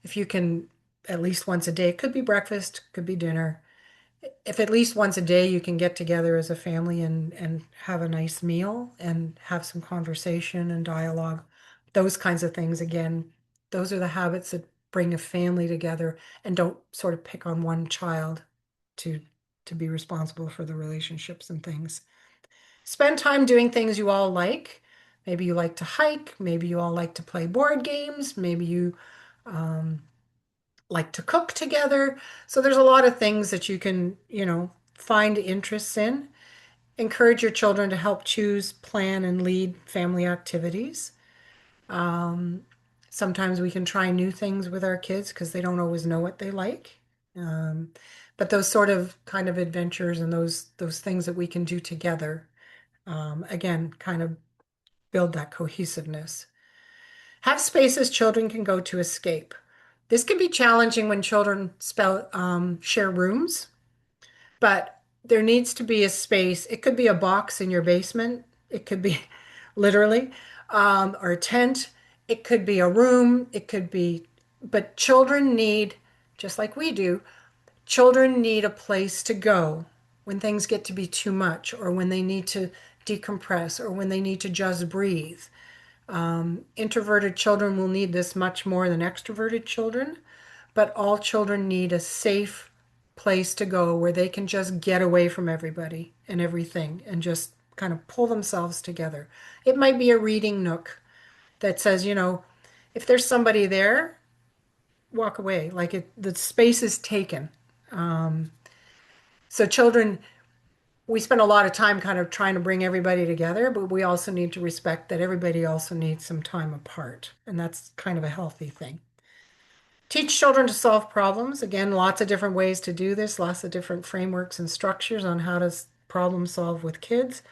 if you can at least once a day, it could be breakfast, could be dinner. If at least once a day you can get together as a family and have a nice meal and have some conversation and dialogue, those kinds of things, again, those are the habits that bring a family together and don't sort of pick on one child to to be responsible for the relationships and things. Spend time doing things you all like. Maybe you like to hike, maybe you all like to play board games, maybe you um, like to cook together. So there's a lot of things that you can, find interests in. Encourage your children to help choose, plan, and lead family activities. Um, Sometimes we can try new things with our kids because they don't always know what they like. Um, but those sort of kind of adventures and those things that we can do together, again, kind of build that cohesiveness. Have spaces children can go to escape. This can be challenging when children share rooms, but there needs to be a space. It could be a box in your basement. It could be literally, or a tent. It could be a room. But children need, just like we do, children need a place to go when things get to be too much or when they need to decompress or when they need to just breathe. Introverted children will need this much more than extroverted children, but all children need a safe place to go where they can just get away from everybody and everything and just kind of pull themselves together. It might be a reading nook that says, if there's somebody there, walk away. The space is taken. So children, we spend a lot of time kind of trying to bring everybody together, but we also need to respect that everybody also needs some time apart. And that's kind of a healthy thing. Teach children to solve problems. Again, lots of different ways to do this, lots of different frameworks and structures on how to problem solve with kids.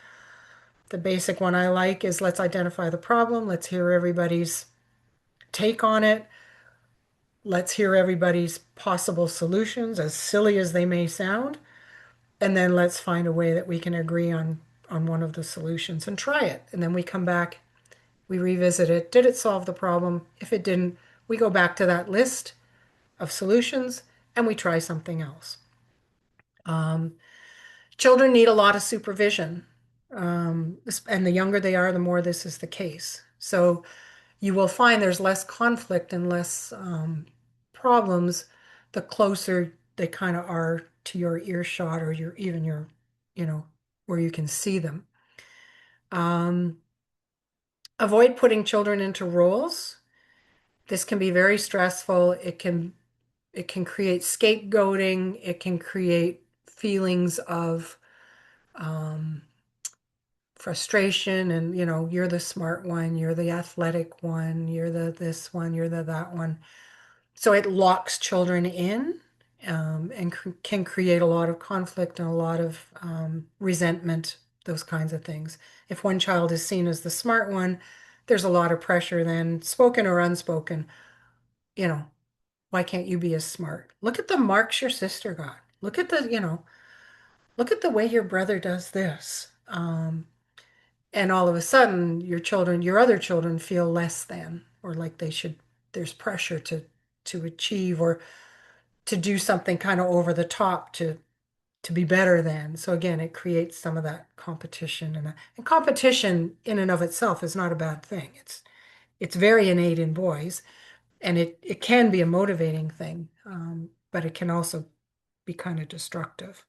The basic one I like is let's identify the problem. Let's hear everybody's take on it. Let's hear everybody's possible solutions, as silly as they may sound. And then let's find a way that we can agree on one of the solutions and try it. And then we come back, we revisit it. Did it solve the problem? If it didn't, we go back to that list of solutions and we try something else. Um, Children need a lot of supervision. And the younger they are, the more this is the case. So you will find there's less conflict and less problems the closer they kind of are to your earshot or your, where you can see them. Avoid putting children into roles. This can be very stressful. It can create scapegoating. It can create feelings of um, frustration and, you're the smart one, you're the athletic one, you're the this one, you're the that one. So it locks children in and can create a lot of conflict and a lot of resentment, those kinds of things. If one child is seen as the smart one, there's a lot of pressure then, spoken or unspoken, you know, why can't you be as smart? Look at the marks your sister got. Look at the way your brother does this. And all of a sudden, your other children feel less than, or like there's pressure to achieve or to do something kind of over the top to to be better than. So again, it creates some of that competition, and competition in and of itself is not a bad thing. It's very innate in boys, and it can be a motivating thing, but it can also be kind of destructive.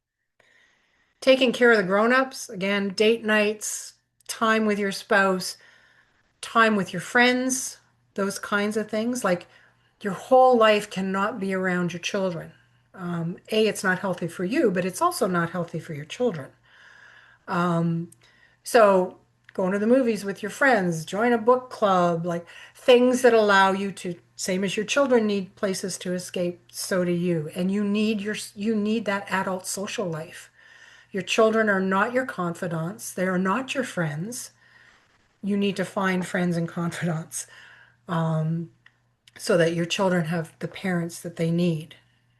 Taking care of the grown-ups, again, date nights, time with your spouse, time with your friends, those kinds of things. Like your whole life cannot be around your children. It's not healthy for you, but it's also not healthy for your children. Um, so going to the movies with your friends, join a book club, like things that allow you to, same as your children need places to escape, so do you. And you need that adult social life. Your children are not your confidants. They are not your friends. You need to find friends and confidants, um, so that your children have the parents that they need.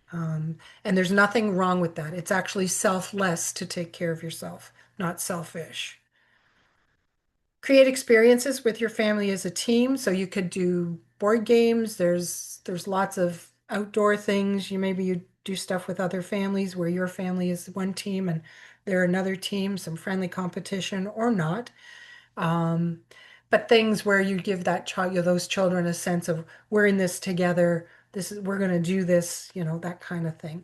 And there's nothing wrong with that. It's actually selfless to take care of yourself, not selfish. Create experiences with your family as a team. So you could do board games. There's lots of outdoor things. You do stuff with other families where your family is one team and they're another team, some friendly competition or not. Um, but things where you give that child, those children a sense of we're in this together. We're going to do this, that kind of thing.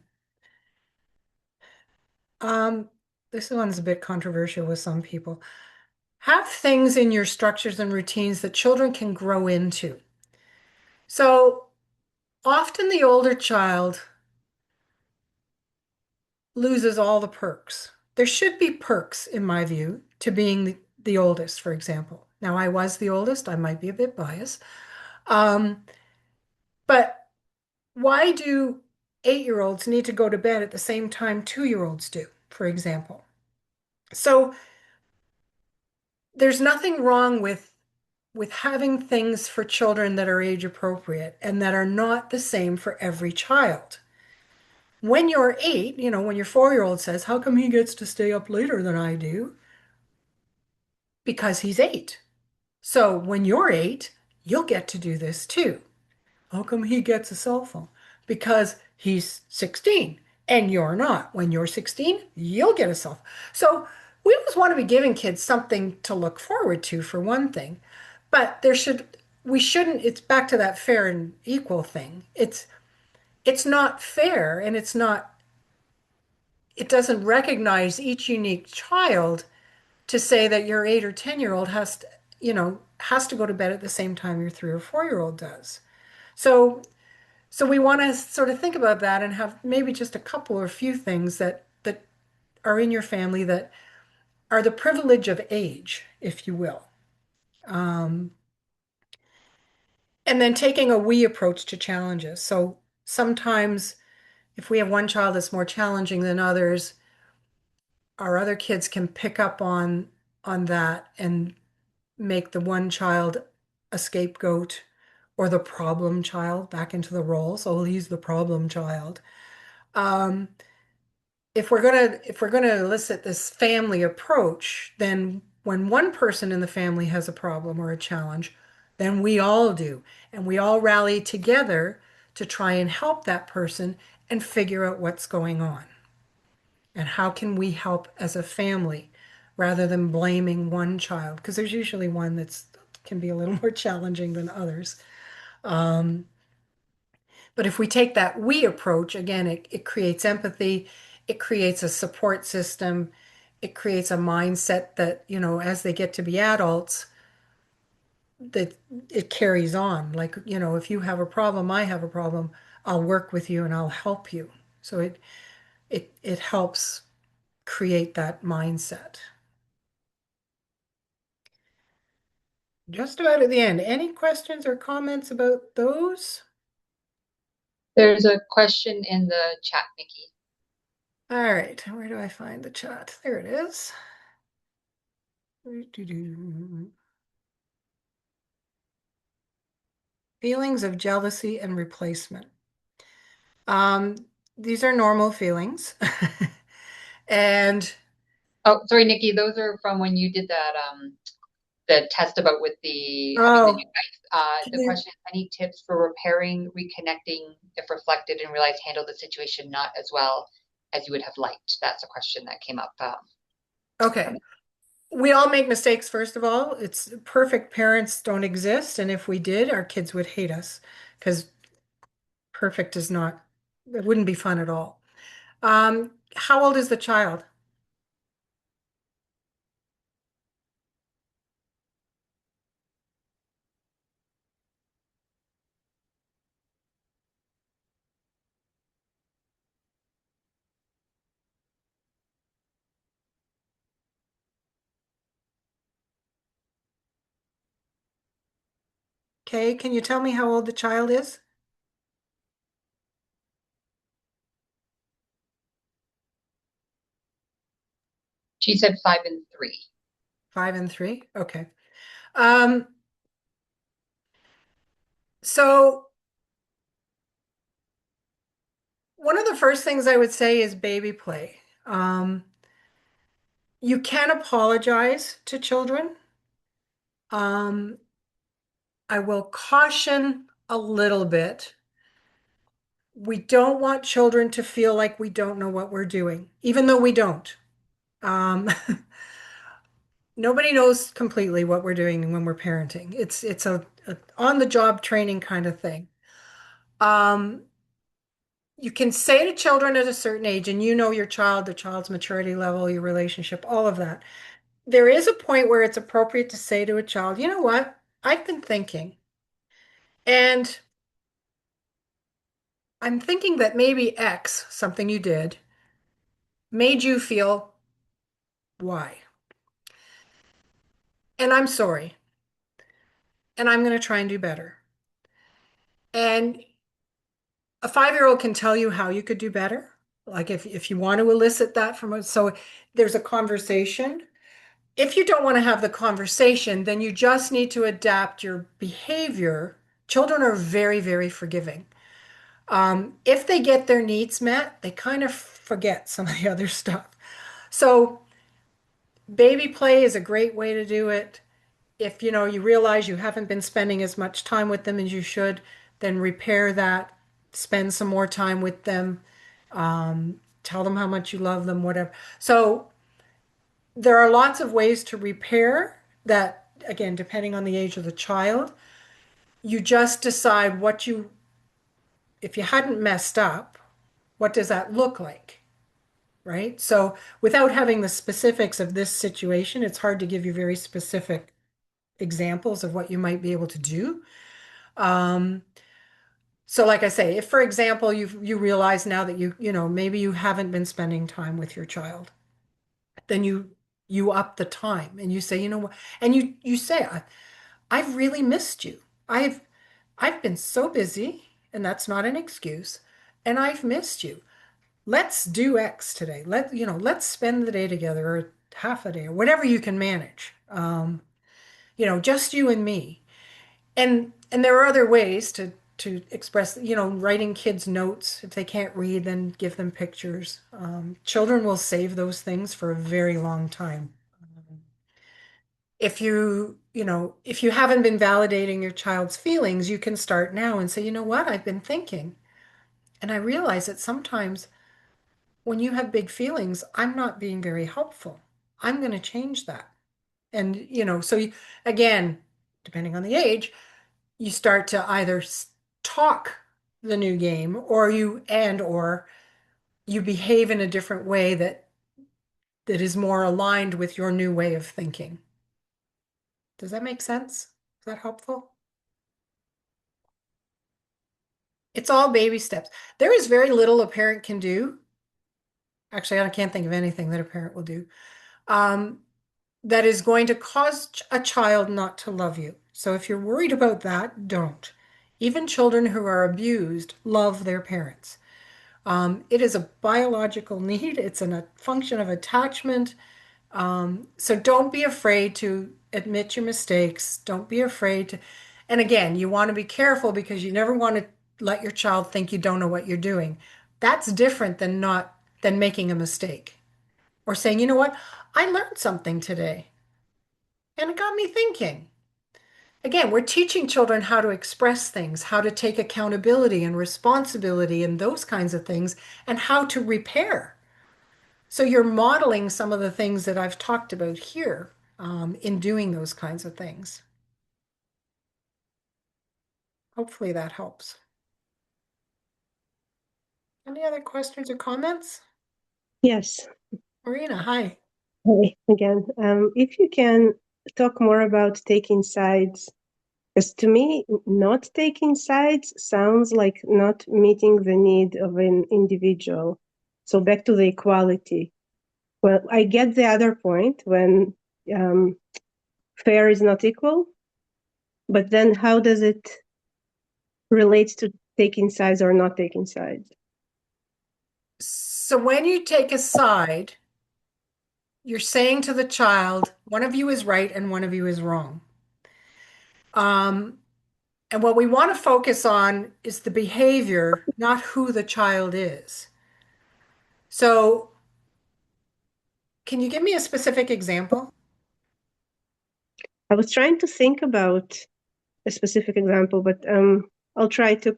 Um, this one's a bit controversial with some people. Have things in your structures and routines that children can grow into. So often the older child loses all the perks. There should be perks, in my view, to being the oldest, for example. Now, I was the oldest. I might be a bit biased. Um, but why do 8-year-olds need to go to bed at the same time 2-year-olds do, for example? So there's nothing wrong with having things for children that are age appropriate and that are not the same for every child. When you're 8, when your 4-year-old says, how come he gets to stay up later than I do? Because he's 8. So when you're 8, you'll get to do this too. How come he gets a cell phone? Because he's 16 and you're not. When you're 16, you'll get a cell phone. So we always want to be giving kids something to look forward to, for one thing. But we shouldn't, it's back to that fair and equal thing. It's not fair, and it doesn't recognize each unique child to say that your 8 or 10-year-old has to go to bed at the same time your 3 or 4-year-old does. So we want to sort of think about that and have maybe just a couple or a few things that are in your family that are the privilege of age, if you will. Um, and then taking a we approach to challenges. So sometimes if we have one child that's more challenging than others, our other kids can pick up on that and make the one child a scapegoat or the problem child back into the role. So he's the problem child. Um, if we're gonna elicit this family approach, then when one person in the family has a problem or a challenge, then we all do, and we all rally together to try and help that person and figure out what's going on and how can we help as a family rather than blaming one child, because there's usually one that's can be a little more challenging than others. Um, but if we take that we approach, again, it creates empathy, it creates a support system, it creates a mindset that, as they get to be adults, that it carries on. Like, if you have a problem, I have a problem, I'll work with you and I'll help you. So it helps create that mindset. Just about at the end. Any questions or comments about those? There's a question in the chat, Nikki. All right, where do I find the chat? There it is. Feelings of jealousy and replacement. Um, these are normal feelings. And Oh, sorry, Nikki, those are from when you did that the test about with the having the new oh, wife. The question is, any tips for repairing, reconnecting if reflected and realized handled the situation not as well as you would have liked? That's a question that came up. Okay. We all make mistakes, first of all. It's perfect parents don't exist. And if we did, our kids would hate us because perfect is not, it wouldn't be fun at all. How old is the child? Okay. Can you tell me how old the child is? She said 5 and 3. 5 and 3. Okay. Um, so one of the first things I would say is baby play. You can apologize to children. Um, I will caution a little bit. We don't want children to feel like we don't know what we're doing, even though we don't. Um, nobody knows completely what we're doing when we're parenting. It's a on-the-job training kind of thing. Um, you can say to children at a certain age, and you know your child, the child's maturity level, your relationship, all of that. There is a point where it's appropriate to say to a child, you know what? I've been thinking, and I'm thinking that maybe X, something you did, made you feel Y. And I'm sorry. And I'm going to try and do better. And a 5-year-old can tell you how you could do better. Like if you want to elicit that from us. So there's a conversation. If you don't want to have the conversation, then you just need to adapt your behavior. Children are very, very forgiving. If they get their needs met, they kind of forget some of the other stuff. So baby play is a great way to do it. If you realize you haven't been spending as much time with them as you should, then repair that, spend some more time with them, tell them how much you love them, whatever. So there are lots of ways to repair that, again, depending on the age of the child. You just decide if you hadn't messed up, what does that look like? Right? So without having the specifics of this situation, it's hard to give you very specific examples of what you might be able to do. Um, so like I say, if for example you realize now that maybe you haven't been spending time with your child, then you up the time and you say, you know what, and you say, I've really missed you. I've been so busy, and that's not an excuse, and I've missed you. Let's do X today. Let's spend the day together or half a day or whatever you can manage. Just you and me. And there are other ways to express, writing kids notes. If they can't read, then give them pictures. Children will save those things for a very long time. If you haven't been validating your child's feelings, you can start now and say, you know what, I've been thinking, and I realize that sometimes when you have big feelings, I'm not being very helpful. I'm going to change that. And, again, depending on the age, you start to either talk the new game or you behave in a different way that is more aligned with your new way of thinking. Does that make sense? Is that helpful? It's all baby steps. There is very little a parent can do. Actually, I can't think of anything that a parent will do um, that is going to cause a child not to love you. So if you're worried about that, don't. Even children who are abused love their parents. It is a biological need. It's a function of attachment. So don't be afraid to admit your mistakes. Don't be afraid to, and again, you want to be careful because you never want to let your child think you don't know what you're doing. That's different than making a mistake or saying, you know what, I learned something today and it got me thinking. Again, we're teaching children how to express things, how to take accountability and responsibility and those kinds of things, and how to repair. So you're modeling some of the things that I've talked about here in doing those kinds of things. Hopefully that helps. Any other questions or comments? Yes. Marina, hi. Hey, again. If you can talk more about taking sides, because to me, not taking sides sounds like not meeting the need of an individual. So back to the equality. Well, I get the other point when um, fair is not equal, but then how does it relate to taking sides or not taking sides? So when you take a side, you're saying to the child, one of you is right and one of you is wrong. Um, and what we want to focus on is the behavior, not who the child is. So can you give me a specific example? I was trying to think about a specific example, but I'll try to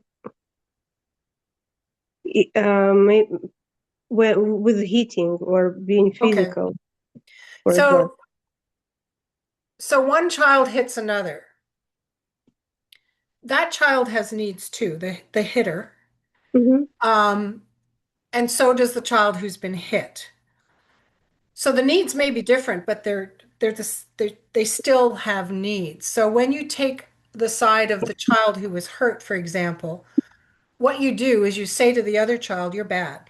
um, with hitting or being Okay. physical, for example. So so one child hits another. That child has needs too, the hitter. Hmm. Um, and so does the child who's been hit. So the needs may be different, but they still have needs. So when you take the side of the child who was hurt, for example, what you do is you say to the other child, "You're bad.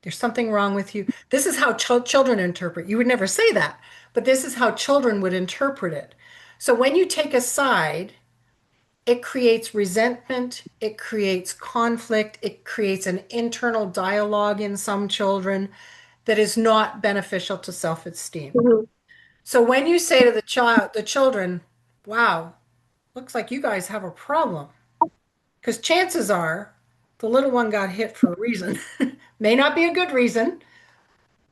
There's something wrong with you." This is how children interpret. You would never say that, but this is how children would interpret it. So when you take a side, it creates resentment, it creates conflict, it creates an internal dialogue in some children that is not beneficial to self-esteem. Hmm. So when you say to the children, wow, looks like you guys have a problem, because chances are the little one got hit for a reason. May not be a good reason,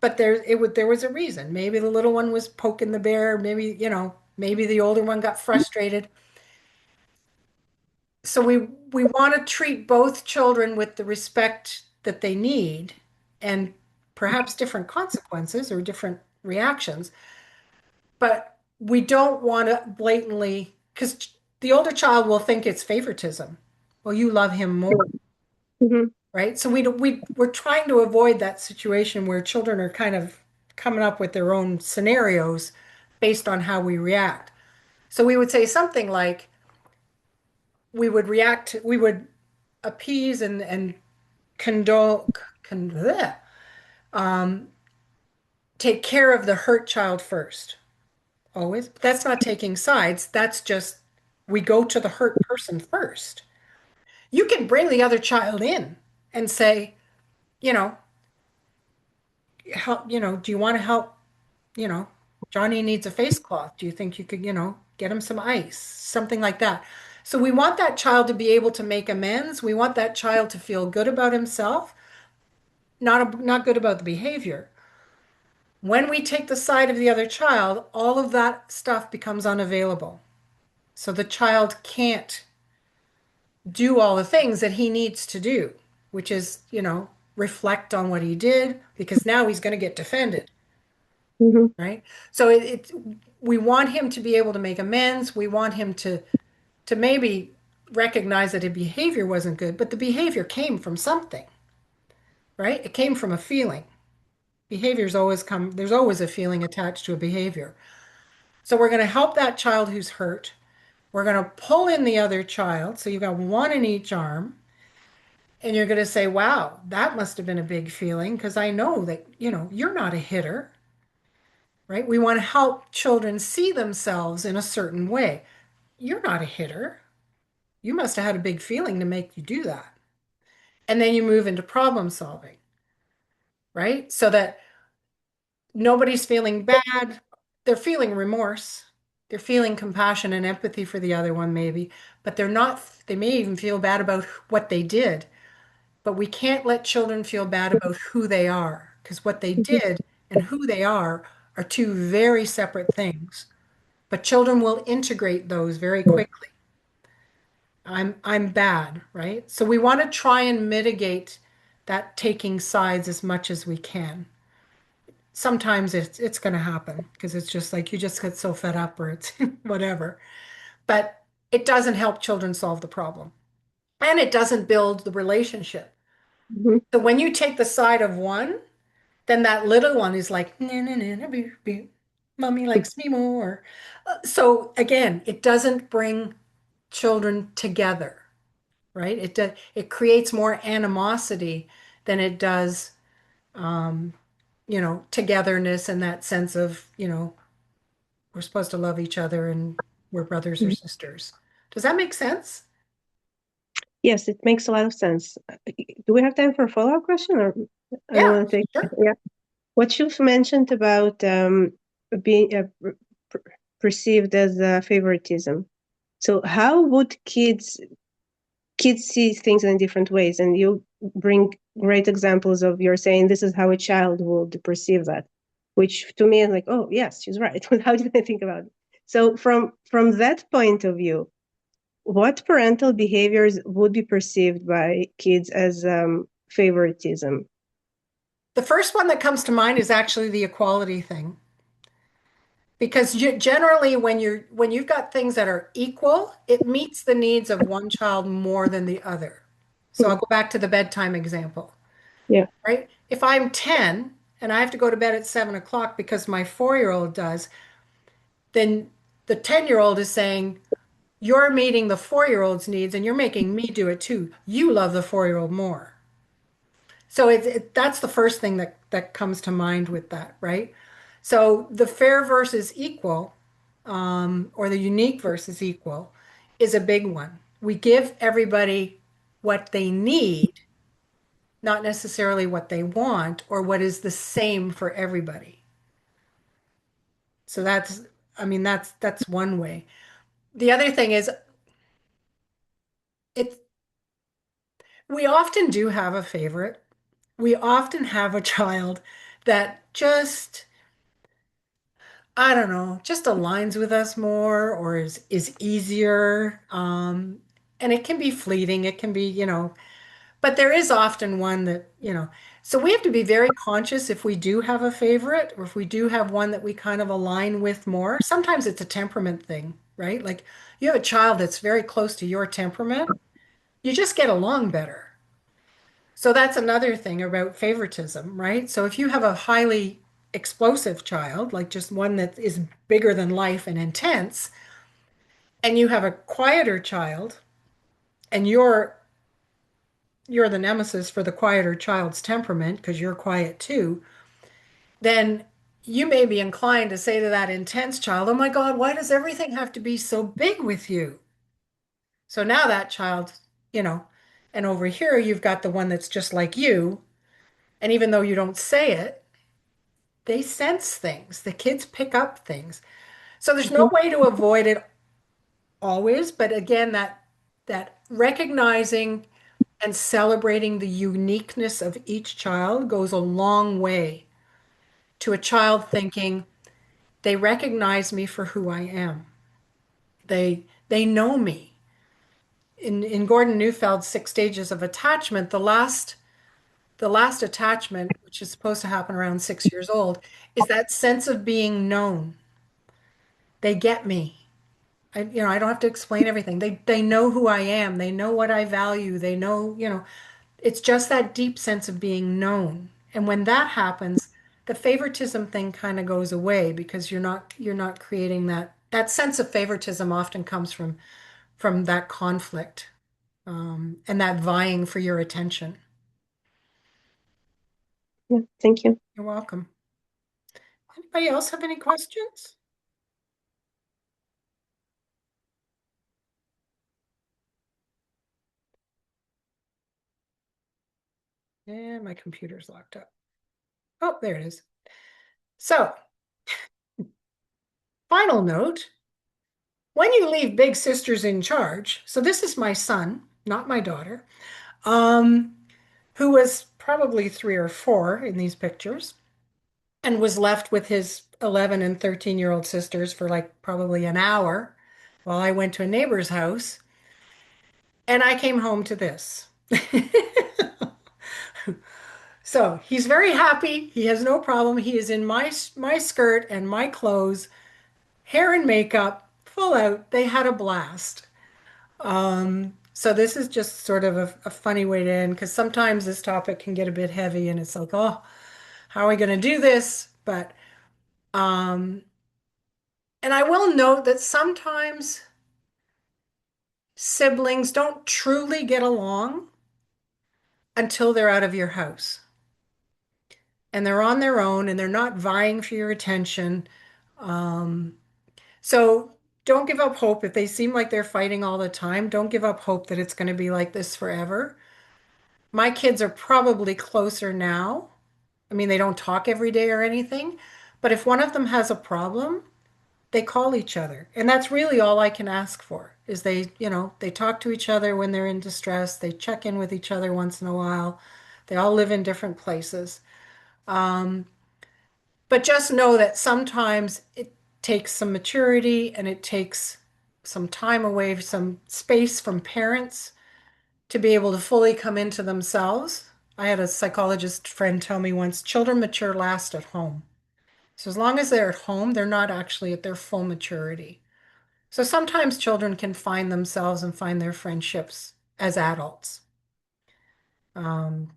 but there was a reason. Maybe the little one was poking the bear, maybe, maybe the older one got frustrated. So we want to treat both children with the respect that they need and perhaps different consequences or different reactions, but we don't want to blatantly, because the older child will think it's favoritism. Well, you love him more, Hmm. right? So we're trying to avoid that situation where children are kind of coming up with their own scenarios based on how we react. So we would say something like, we would appease and condole, bleh, um, take care of the hurt child first. Always. But that's not taking sides. That's just we go to the hurt person first. You can bring the other child in and say, you know, help, do you want to help, you know, Johnny needs a face cloth. Do you think you could, get him some ice? Something like that. So we want that child to be able to make amends. We want that child to feel good about himself, not good about the behavior. When we take the side of the other child, all of that stuff becomes unavailable. So the child can't do all the things that he needs to do, which is, reflect on what he did, because now he's going to get defended, Hmm. right? So we want him to be able to make amends. We want him to maybe recognize that his behavior wasn't good, but the behavior came from something, right? It came from a feeling. There's always a feeling attached to a behavior. So we're going to help that child who's hurt. We're going to pull in the other child. So you've got one in each arm. And you're going to say, wow, that must have been a big feeling because I know that, you're not a hitter, right? We want to help children see themselves in a certain way. You're not a hitter. You must have had a big feeling to make you do that. And then you move into problem solving, right? So that nobody's feeling bad. They're feeling remorse. They're feeling compassion and empathy for the other one, maybe, but they may even feel bad about what they did. But we can't let children feel bad about who they are, because what they did and who they are two very separate things. But children will integrate those very quickly. I'm bad, right? So we want to try and mitigate that taking sides as much as we can. Sometimes it's going to happen because it's just like you just get so fed up or it's whatever. But it doesn't help children solve the problem. And it doesn't build the relationship. Mhm. So when you take the side of one, then that little one is like, nah, nah, nah, nah, mommy likes me more. So again, it doesn't bring children together, right? It creates more animosity than it does, um, togetherness and that sense of, we're supposed to love each other and we're brothers or Mhm. sisters. Does that make sense? Yes, it makes a lot of sense. Do we have time for a follow-up question, or I don't Yeah, want to take? sure. Yeah. What you've mentioned about being perceived as favoritism. So, how would kids see things in different ways? And you bring great examples of you're saying this is how a child would perceive that, which to me is like, oh yes, she's right. How did I think about it? So, from that point of view, what parental behaviors would be perceived by kids as favoritism? The first one that comes to mind is actually the equality thing. Because generally, when you've got things that are equal, it meets the needs of one child more than the other. So Hmm. I'll go back to the bedtime example, Yeah. right? If I'm 10 and I have to go to bed at 7 o'clock because my 4-year-old does, then the 10-year-old is saying, you're meeting the 4-year-old's needs and you're making me do it too. You love the 4-year-old more. So that's the first thing that comes to mind with that, right? So the fair versus equal, or the unique versus equal, is a big one. We give everybody what they need, not necessarily what they want or what is the same for everybody. So I mean, that's one way. The other thing is it we often do have a favorite. We often have a child that just, I don't know, just aligns with us more or is easier. And it can be fleeting. It can be, but there is often one that, so we have to be very conscious if we do have a favorite or if we do have one that we kind of align with more. Sometimes it's a temperament thing, right? Like you have a child that's very close to your temperament, you just get along better. So that's another thing about favoritism, right? So if you have a highly explosive child, like just one that is bigger than life and intense, and you have a quieter child, and you're the nemesis for the quieter child's temperament because you're quiet too, then you may be inclined to say to that intense child, "Oh my God, why does everything have to be so big with you?" So now that child, you know, and over here you've got the one that's just like you, and even though you don't say it, they sense things. The kids pick up things. So there's no Mhm. way to avoid it always, but again, that recognizing and celebrating the uniqueness of each child goes a long way to a child thinking they recognize me for who I am. They know me. In Gordon Neufeld's Six Stages of Attachment, the last attachment, which is supposed to happen around 6 years old, is that sense of being known. They get me. I don't have to explain everything. They know who I am. They know what I value. They know, it's just that deep sense of being known. And when that happens, the favoritism thing kind of goes away because you're not creating that sense of favoritism often comes from that conflict, and that vying for your attention. Yeah, thank you. You're welcome. Anybody else have any questions? Yeah, my computer's locked up. Oh, there it is. So, final note, when you leave big sisters in charge, so this is my son, not my daughter, um, who was probably 3 or 4 in these pictures and was left with his 11 and 13-year-old sisters for like probably an hour while I went to a neighbor's house and I came home to this. So he's very happy. He has no problem. He is in my skirt and my clothes, hair and makeup, full out. They had a blast. So this is just sort of a funny way to end because sometimes this topic can get a bit heavy and it's like, oh, how are we going to do this? But um, and I will note that sometimes siblings don't truly get along until they're out of your house and they're on their own and they're not vying for your attention. Um, so don't give up hope if they seem like they're fighting all the time. Don't give up hope that it's going to be like this forever. My kids are probably closer now. I mean, they don't talk every day or anything, but if one of them has a problem, they call each other. And that's really all I can ask for is they talk to each other when they're in distress. They check in with each other once in a while. They all live in different places. Um, but just know that sometimes it takes some maturity and it takes some time away, some space from parents to be able to fully come into themselves. I had a psychologist friend tell me once, children mature last at home. So as long as they're at home, they're not actually at their full maturity. So sometimes children can find themselves and find their friendships as adults. Um,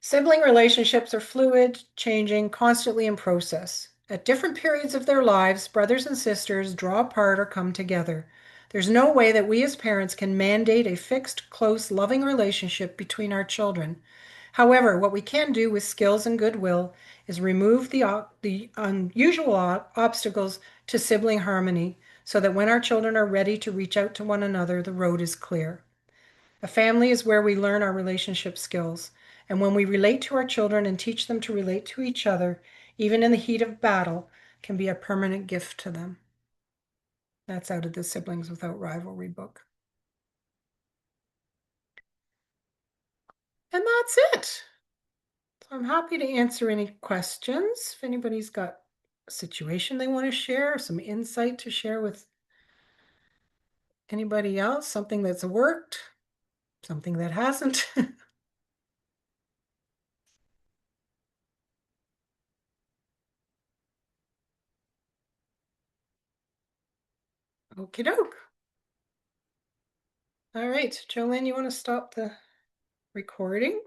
Sibling relationships are fluid, changing, constantly in process. At different periods of their lives, brothers and sisters draw apart or come together. There's no way that we as parents can mandate a fixed, close, loving relationship between our children. However, what we can do with skills and goodwill is remove the unusual obstacles to sibling harmony so that when our children are ready to reach out to one another, the road is clear. A family is where we learn our relationship skills. And when we relate to our children and teach them to relate to each other, even in the heat of battle, can be a permanent gift to them. That's out of the Siblings Without Rivalry book. And that's it. So I'm happy to answer any questions. If anybody's got a situation they want to share, some insight to share with anybody else, something that's worked, something that hasn't. Okie doke. All right, Jolene, you want to stop the recording?